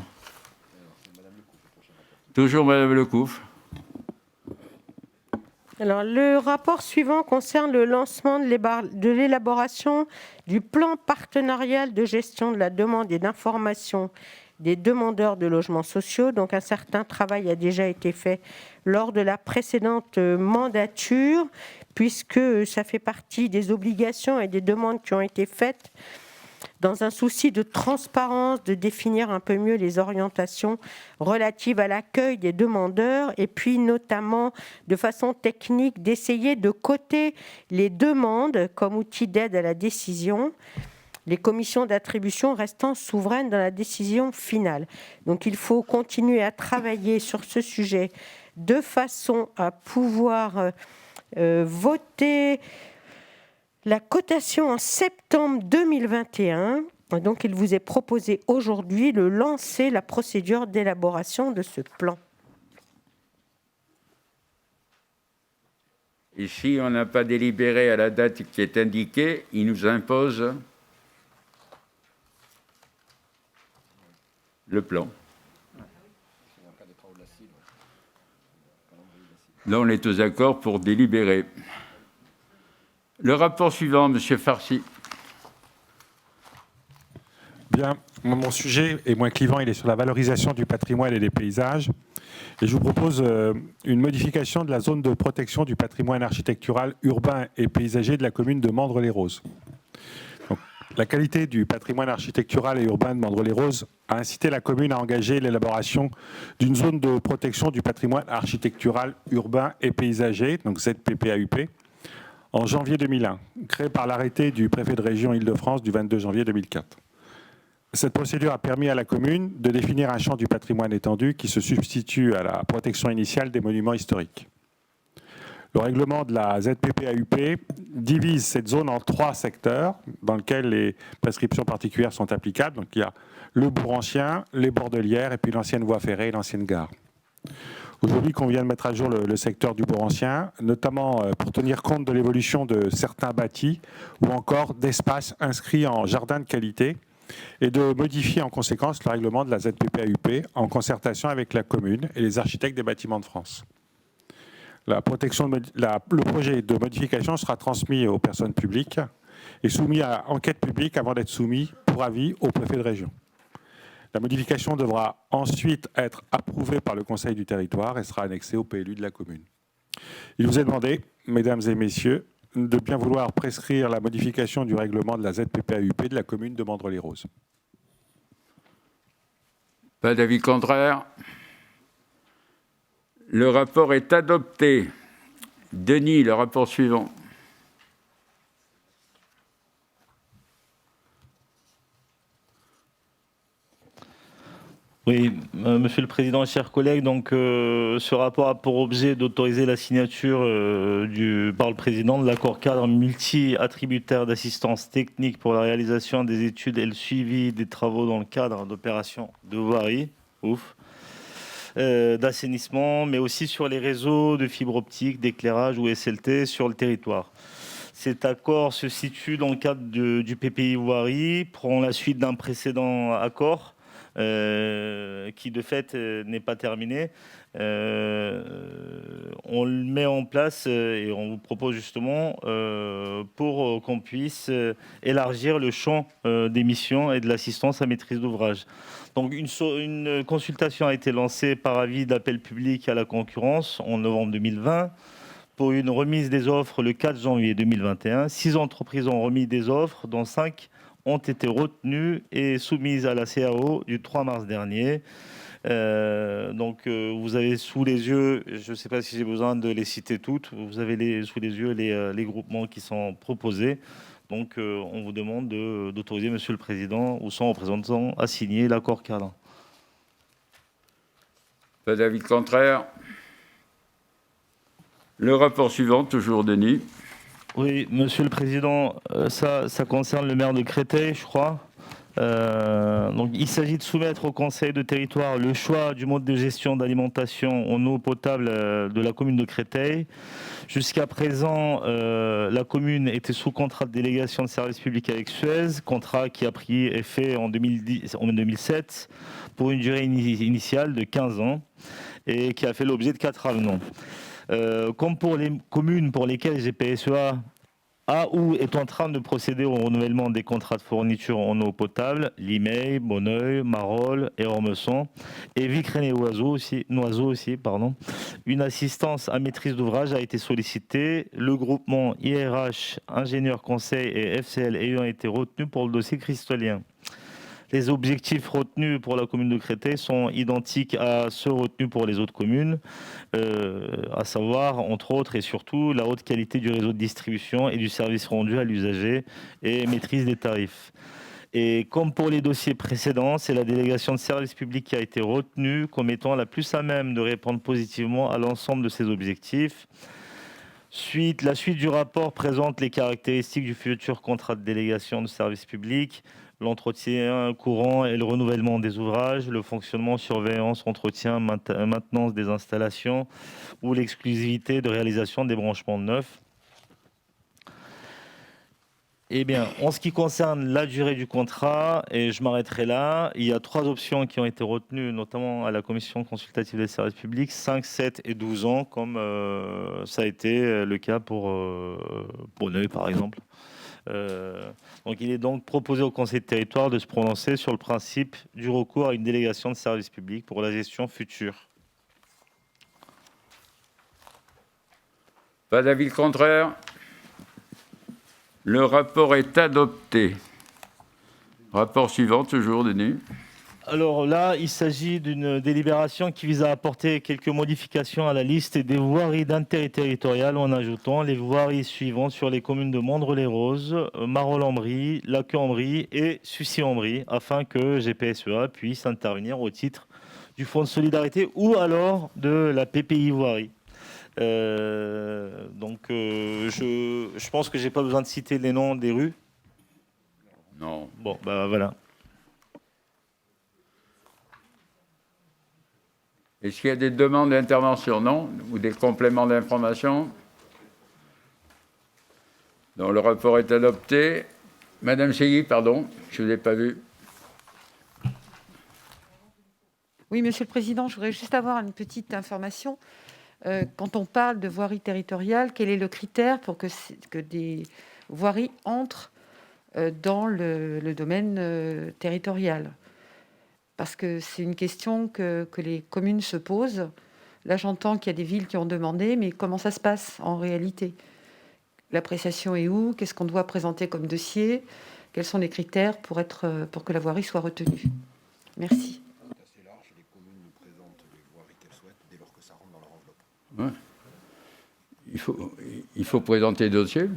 Toujours Madame Lecouf. Alors, le rapport suivant concerne le lancement de l'élaboration du plan partenarial de gestion de la demande et d'information des demandeurs de logements sociaux. Donc, un certain travail a déjà été fait lors de la précédente mandature, puisque ça fait partie des obligations et des demandes qui ont été faites dans un souci de transparence, de définir un peu mieux les orientations relatives à l'accueil des demandeurs et puis notamment de façon technique d'essayer de coter les demandes comme outil d'aide à la décision, les commissions d'attribution restant souveraines dans la décision finale. Donc il faut continuer à travailler sur ce sujet de façon à pouvoir voter la cotation en septembre 2021. Donc, il vous est proposé aujourd'hui de lancer la procédure d'élaboration de ce plan. Et si on n'a pas délibéré à la date qui est indiquée, il nous impose le plan. Là, on est tous d'accord pour délibérer. Le rapport suivant, Monsieur Farcy. Bien, mon sujet est moins clivant, il est sur la valorisation du patrimoine et des paysages. Et je vous propose une modification de la zone de protection du patrimoine architectural, urbain et paysager de la commune de Mandres-les-Roses. La qualité du patrimoine architectural et urbain de Mandres-les-Roses a incité la commune à engager l'élaboration d'une zone de protection du patrimoine architectural, urbain et paysager, donc ZPPAUP, en janvier 2001, créée par l'arrêté du préfet de région Île-de-France du 22 janvier 2004. Cette procédure a permis à la commune de définir un champ du patrimoine étendu qui se substitue à la protection initiale des monuments historiques. Le règlement de la ZPPAUP divise cette zone en 3 secteurs dans lesquels les prescriptions particulières sont applicables. Donc il y a le bourg ancien, les bordelières et puis l'ancienne voie ferrée et l'ancienne gare. Aujourd'hui, qu'on vient de mettre à jour le secteur du bourg ancien, notamment pour tenir compte de l'évolution de certains bâtis ou encore d'espaces inscrits en jardin de qualité et de modifier en conséquence le règlement de la ZPPAUP en concertation avec la commune et les architectes des bâtiments de France. Le projet de modification sera transmis aux personnes publiques et soumis à enquête publique avant d'être soumis pour avis au préfet de région. La modification devra ensuite être approuvée par le Conseil du territoire et sera annexée au PLU de la commune. Il vous est demandé, mesdames et messieurs, de bien vouloir prescrire la modification du règlement de la ZPPAUP de la commune de Mandres-les-Roses. Pas d'avis contraire. Le rapport est adopté. Denis, le rapport suivant. Oui, Monsieur le Président, chers collègues, donc ce rapport a pour objet d'autoriser la signature par le Président de l'accord cadre multi-attributaire d'assistance technique pour la réalisation des études et le suivi des travaux dans le cadre d'opérations de voirie, d'assainissement, mais aussi sur les réseaux de fibre optique, d'éclairage ou SLT sur le territoire. Cet accord se situe dans le cadre du PPI voirie, prend la suite d'un précédent accord qui de fait n'est pas terminé. On le met en place et on vous propose justement pour qu'on puisse élargir le champ des missions et de l'assistance à maîtrise d'ouvrage. Donc une consultation a été lancée par avis d'appel public à la concurrence en novembre 2020 pour une remise des offres le 4 janvier 2021. 6 entreprises ont remis des offres, dont 5 ont été retenues et soumises à la CAO du 3 mars dernier. Donc, vous avez sous les yeux, je ne sais pas si j'ai besoin de les citer toutes, vous avez sous les yeux les groupements qui sont proposés. Donc, on vous demande d'autoriser Monsieur le Président ou son représentant à signer l'accord cadre. Pas d'avis contraire. Le rapport suivant, toujours Denis. Oui, Monsieur le Président, ça concerne le maire de Créteil, je crois. Donc, il s'agit de soumettre au Conseil de territoire le choix du mode de gestion d'alimentation en eau potable de la commune de Créteil. Jusqu'à présent, la commune était sous contrat de délégation de service public avec Suez, contrat qui a pris effet en 2007 pour une durée initiale de 15 ans et qui a fait l'objet de 4 avenants. Comme pour les communes pour lesquelles GPSEA a ou est en train de procéder au renouvellement des contrats de fourniture en eau potable, Limay, Bonneuil, Marolles et Ormesson, et Vic-René-Noiseau aussi, une assistance à maîtrise d'ouvrage a été sollicitée. Le groupement IRH, ingénieur conseil et FCL ayant été retenu pour le dossier cristallien. Les objectifs retenus pour la commune de Créteil sont identiques à ceux retenus pour les autres communes, à savoir, entre autres et surtout, la haute qualité du réseau de distribution et du service rendu à l'usager et maîtrise des tarifs. Et comme pour les dossiers précédents, c'est la délégation de service public qui a été retenue comme étant la plus à même de répondre positivement à l'ensemble de ces objectifs. La suite du rapport présente les caractéristiques du futur contrat de délégation de service public, l'entretien courant et le renouvellement des ouvrages, le fonctionnement, surveillance, entretien, maintenance des installations ou l'exclusivité de réalisation des branchements neufs. Eh bien, en ce qui concerne la durée du contrat, et je m'arrêterai là, il y a 3 options qui ont été retenues, notamment à la commission consultative des services publics, 5, 7 et 12 ans, comme ça a été le cas pour Bonneuil, par exemple. Donc, il est donc proposé au Conseil de territoire de se prononcer sur le principe du recours à une délégation de service public pour la gestion future. Pas d'avis contraire. Le rapport est adopté. Rapport suivant, toujours, Denis. Alors là, il s'agit d'une délibération qui vise à apporter quelques modifications à la liste des voiries d'intérêt territorial en ajoutant les voiries suivantes sur les communes de Mandres-les-Roses, Marolles-en-Brie, Laquais-en-Brie et Sucy-en-Brie, afin que GPSEA puisse intervenir au titre du Fonds de solidarité ou alors de la PPI voirie. Je pense que j'ai pas besoin de citer les noms des rues. Non. Bon, bah voilà. Est-ce qu'il y a des demandes d'intervention? Non? Ou des compléments d'information? Donc, le rapport est adopté. Madame Segui, pardon, je ne vous ai pas vu. Oui, Monsieur le Président, je voudrais juste avoir une petite information. Quand on parle de voirie territoriale, quel est le critère pour que des voiries entrent dans le domaine territorial? Parce que c'est une question que les communes se posent. Là, j'entends qu'il y a des villes qui ont demandé, mais comment ça se passe en réalité? L'appréciation est où? Qu'est-ce qu'on doit présenter comme dossier? Quels sont les critères pour que la voirie soit retenue? Merci. Ouais. Il faut présenter le dossier.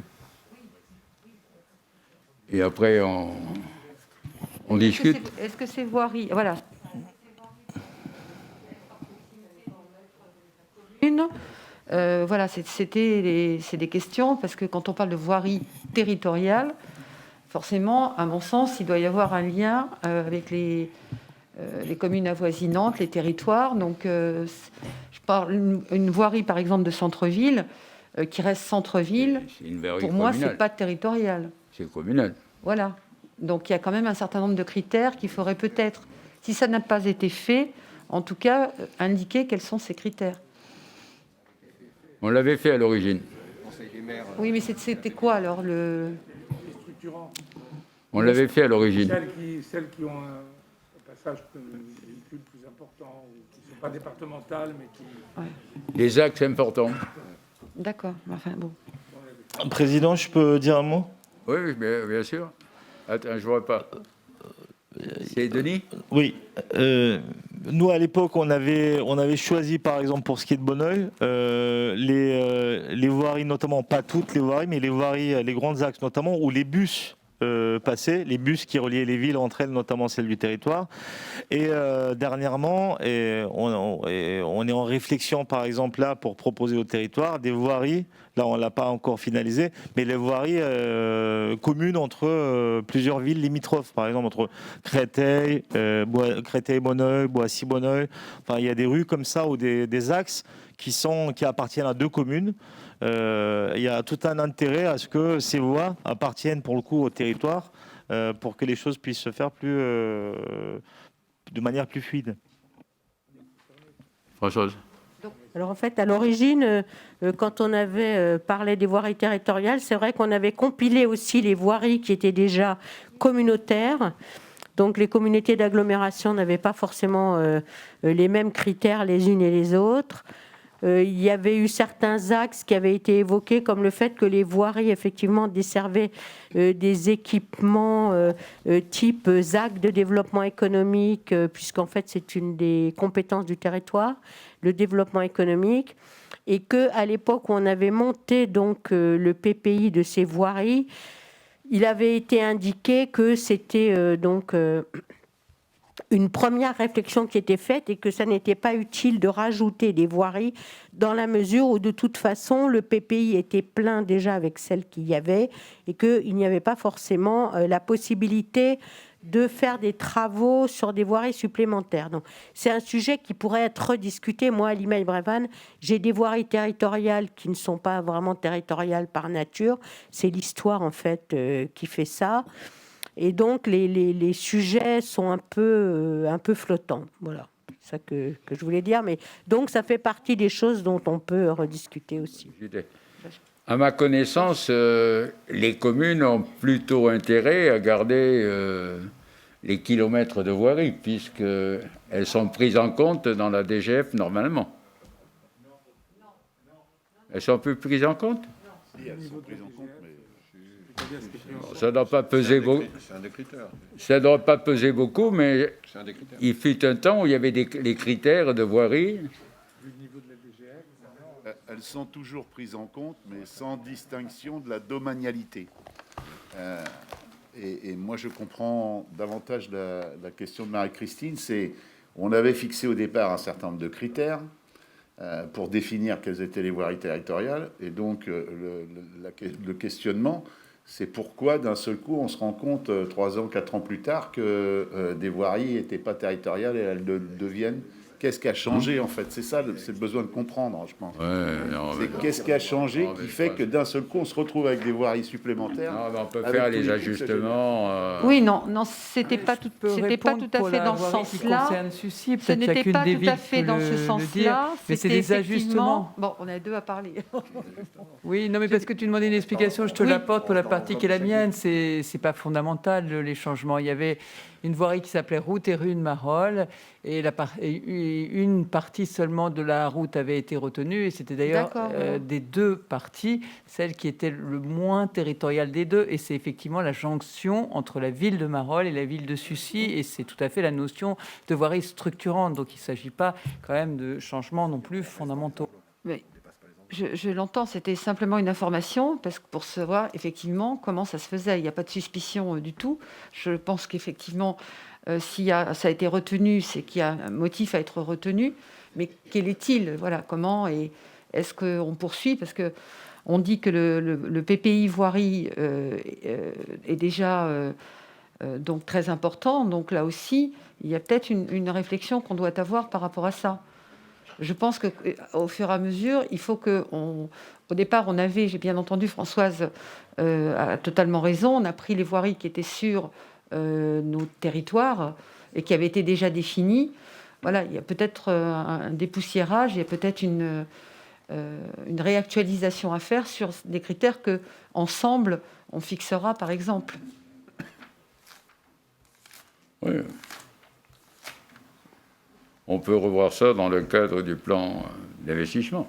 Et après, on discute. Est-ce que ces voiries... Voilà. Voilà, c'est des questions, parce que quand on parle de voirie territoriale, forcément, à mon sens, il doit y avoir un lien avec les communes avoisinantes, les territoires. Donc, je parle une voirie, par exemple, de centre-ville, qui reste centre-ville. Pour moi, ce n'est pas territorial. C'est communal. Voilà. Donc, il y a quand même un certain nombre de critères qu'il faudrait peut-être, si ça n'a pas été fait, en tout cas, indiquer quels sont ces critères. On l'avait fait à l'origine. Oui, mais c'était quoi, alors, le... On l'avait fait à l'origine. Celles qui ont un passage de véhicule plus important, qui ne sont pas départementales, mais qui... Ouais. Les axes importants. D'accord. Enfin, bon. Président, je peux dire un mot? Oui, bien sûr. Attends, je ne vois pas. C'est Denis? Oui. nous, à l'époque, on avait choisi, par exemple, pour ce qui est de Bonneuil, les voiries, notamment, pas toutes les voiries, mais les voiries, les grands axes, notamment, où les bus passaient, les bus qui reliaient les villes entre elles, notamment celles du territoire. Et dernièrement, on est en réflexion, par exemple, là, pour proposer au territoire des voiries. Là, on ne l'a pas encore finalisé, mais les voiries communes entre plusieurs villes limitrophes, par exemple entre Créteil, Bonneuil, Boissy-Bonneuil. Enfin, il y a des rues comme ça ou des axes qui appartiennent à 2 communes. Il y a tout un intérêt à ce que ces voies appartiennent pour le coup au territoire pour que les choses puissent se faire de manière plus fluide. Françoise. Alors en fait, à l'origine, quand on avait parlé des voiries territoriales, c'est vrai qu'on avait compilé aussi les voiries qui étaient déjà communautaires. Donc les communautés d'agglomération n'avaient pas forcément les mêmes critères les unes et les autres. Il y avait eu certains axes qui avaient été évoqués, comme le fait que les voiries, effectivement, desservaient des équipements type ZAC de développement économique, puisqu'en fait, c'est une des compétences du territoire, le développement économique, et qu'à l'époque où on avait monté donc, le PPI de ces voiries, il avait été indiqué que c'était une première réflexion qui était faite et que ça n'était pas utile de rajouter des voiries dans la mesure où de toute façon le PPI était plein déjà avec celles qu'il y avait et qu'il n'y avait pas forcément la possibilité de faire des travaux sur des voiries supplémentaires. Donc, c'est un sujet qui pourrait être rediscuté. Moi, à Limeil-Brévannes, j'ai des voiries territoriales qui ne sont pas vraiment territoriales par nature. C'est l'histoire, en fait, qui fait ça. Et donc, les sujets sont un peu flottants. Voilà, c'est ça que je voulais dire. Mais donc, ça fait partie des choses dont on peut rediscuter aussi. À ma connaissance, les communes ont plutôt intérêt à garder les kilomètres de voirie, puisqu'elles sont prises en compte dans la DGF normalement. Elles sont plus prises en compte ? Si, elles sont prises en compte, mais... Ça ne doit pas peser beaucoup. Ça ne doit pas peser beaucoup, mais il fut un temps où il y avait les critères de voirie. Elles sont toujours prises en compte, mais sans distinction de la domanialité. Et moi, je comprends davantage la question de Marie-Christine. On avait fixé au départ un certain nombre de critères pour définir quelles étaient les voiries territoriales. Et donc, le questionnement, c'est pourquoi, d'un seul coup, on se rend compte, 3 ans, 4 ans plus tard, que des voiries n'étaient pas territoriales et elles deviennent... Qu'est-ce qui a changé, en fait? C'est ça, c'est le besoin de comprendre, je pense. Qu'est-ce qui a changé qui fait que, d'un seul coup, on se retrouve avec des voiries supplémentaires? On peut faire les ajustements. Oui, non, c'était pas tout à fait dans ce sens-là. Ce n'était pas tout à fait dans ce sens-là. Mais c'est des ajustements. Bon, on a 2 à parler. Oui, non, mais parce que tu demandais une explication, je te l'apporte pour la partie qui est la mienne. C'est pas fondamental, les changements. Il y avait une voirie qui s'appelait route et rue de Marolles, et une partie seulement de la route avait été retenue, et c'était d'ailleurs des 2 parties, celle qui était le moins territoriale des 2, et c'est effectivement la jonction entre la ville de Marolles et la ville de Sucy, et c'est tout à fait la notion de voirie structurante, donc il ne s'agit pas quand même de changements non plus fondamentaux. Oui. Je l'entends, c'était simplement une information pour savoir effectivement comment ça se faisait. Il n'y a pas de suspicion du tout. Je pense qu'effectivement, si ça a été retenu, c'est qu'il y a un motif à être retenu. Mais quel est-il? Voilà, comment et est-ce qu'on poursuit? Parce qu'on dit que le PPI voirie est déjà donc très important. Donc là aussi, il y a peut-être une réflexion qu'on doit avoir par rapport à ça. Je pense qu'au fur et à mesure, il faut au départ, j'ai bien entendu, Françoise a totalement raison, on a pris les voiries qui étaient sur nos territoires et qui avaient été déjà définies. Voilà, il y a peut-être un dépoussiérage, il y a peut-être une réactualisation à faire sur des critères que, ensemble, on fixera, par exemple. Oui. On peut revoir ça dans le cadre du plan d'investissement.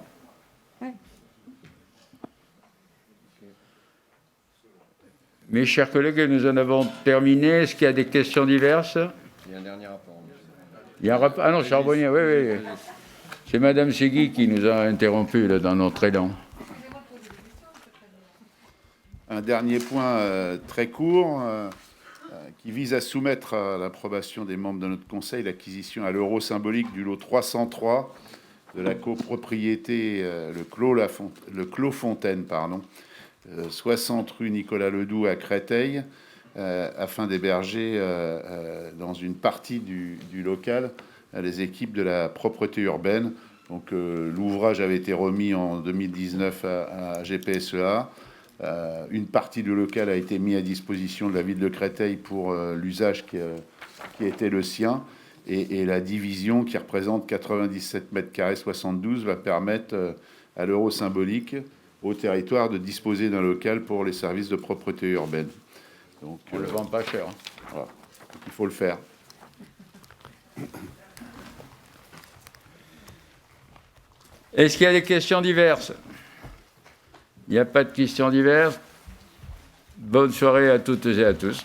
Ouais. Mes chers collègues, nous en avons terminé. Est-ce qu'il y a des questions diverses? Il y a un dernier rapport. Il y a un ah non, Charbonnier, oui, oui. C'est Madame Segui qui nous a interrompus là, dans notre élan. Un dernier point très court qui vise à soumettre à l'approbation des membres de notre Conseil l'acquisition à l'euro symbolique du lot 303 de la copropriété le Clos Fontaine, 60 rue Nicolas Ledoux à Créteil, afin d'héberger dans une partie du local les équipes de la propreté urbaine. Donc l'ouvrage avait été remis en 2019 à GPSEA. Une partie du local a été mise à disposition de la ville de Créteil pour l'usage qui était le sien. Et la division, qui représente 97 mètres carrés 72, va permettre à l'euro symbolique au territoire de disposer d'un local pour les services de propreté urbaine. Donc, on ne le vend pas cher. Hein. Voilà. Il faut le faire. Est-ce qu'il y a des questions diverses? Il n'y a pas de questions diverses. Bonne soirée à toutes et à tous.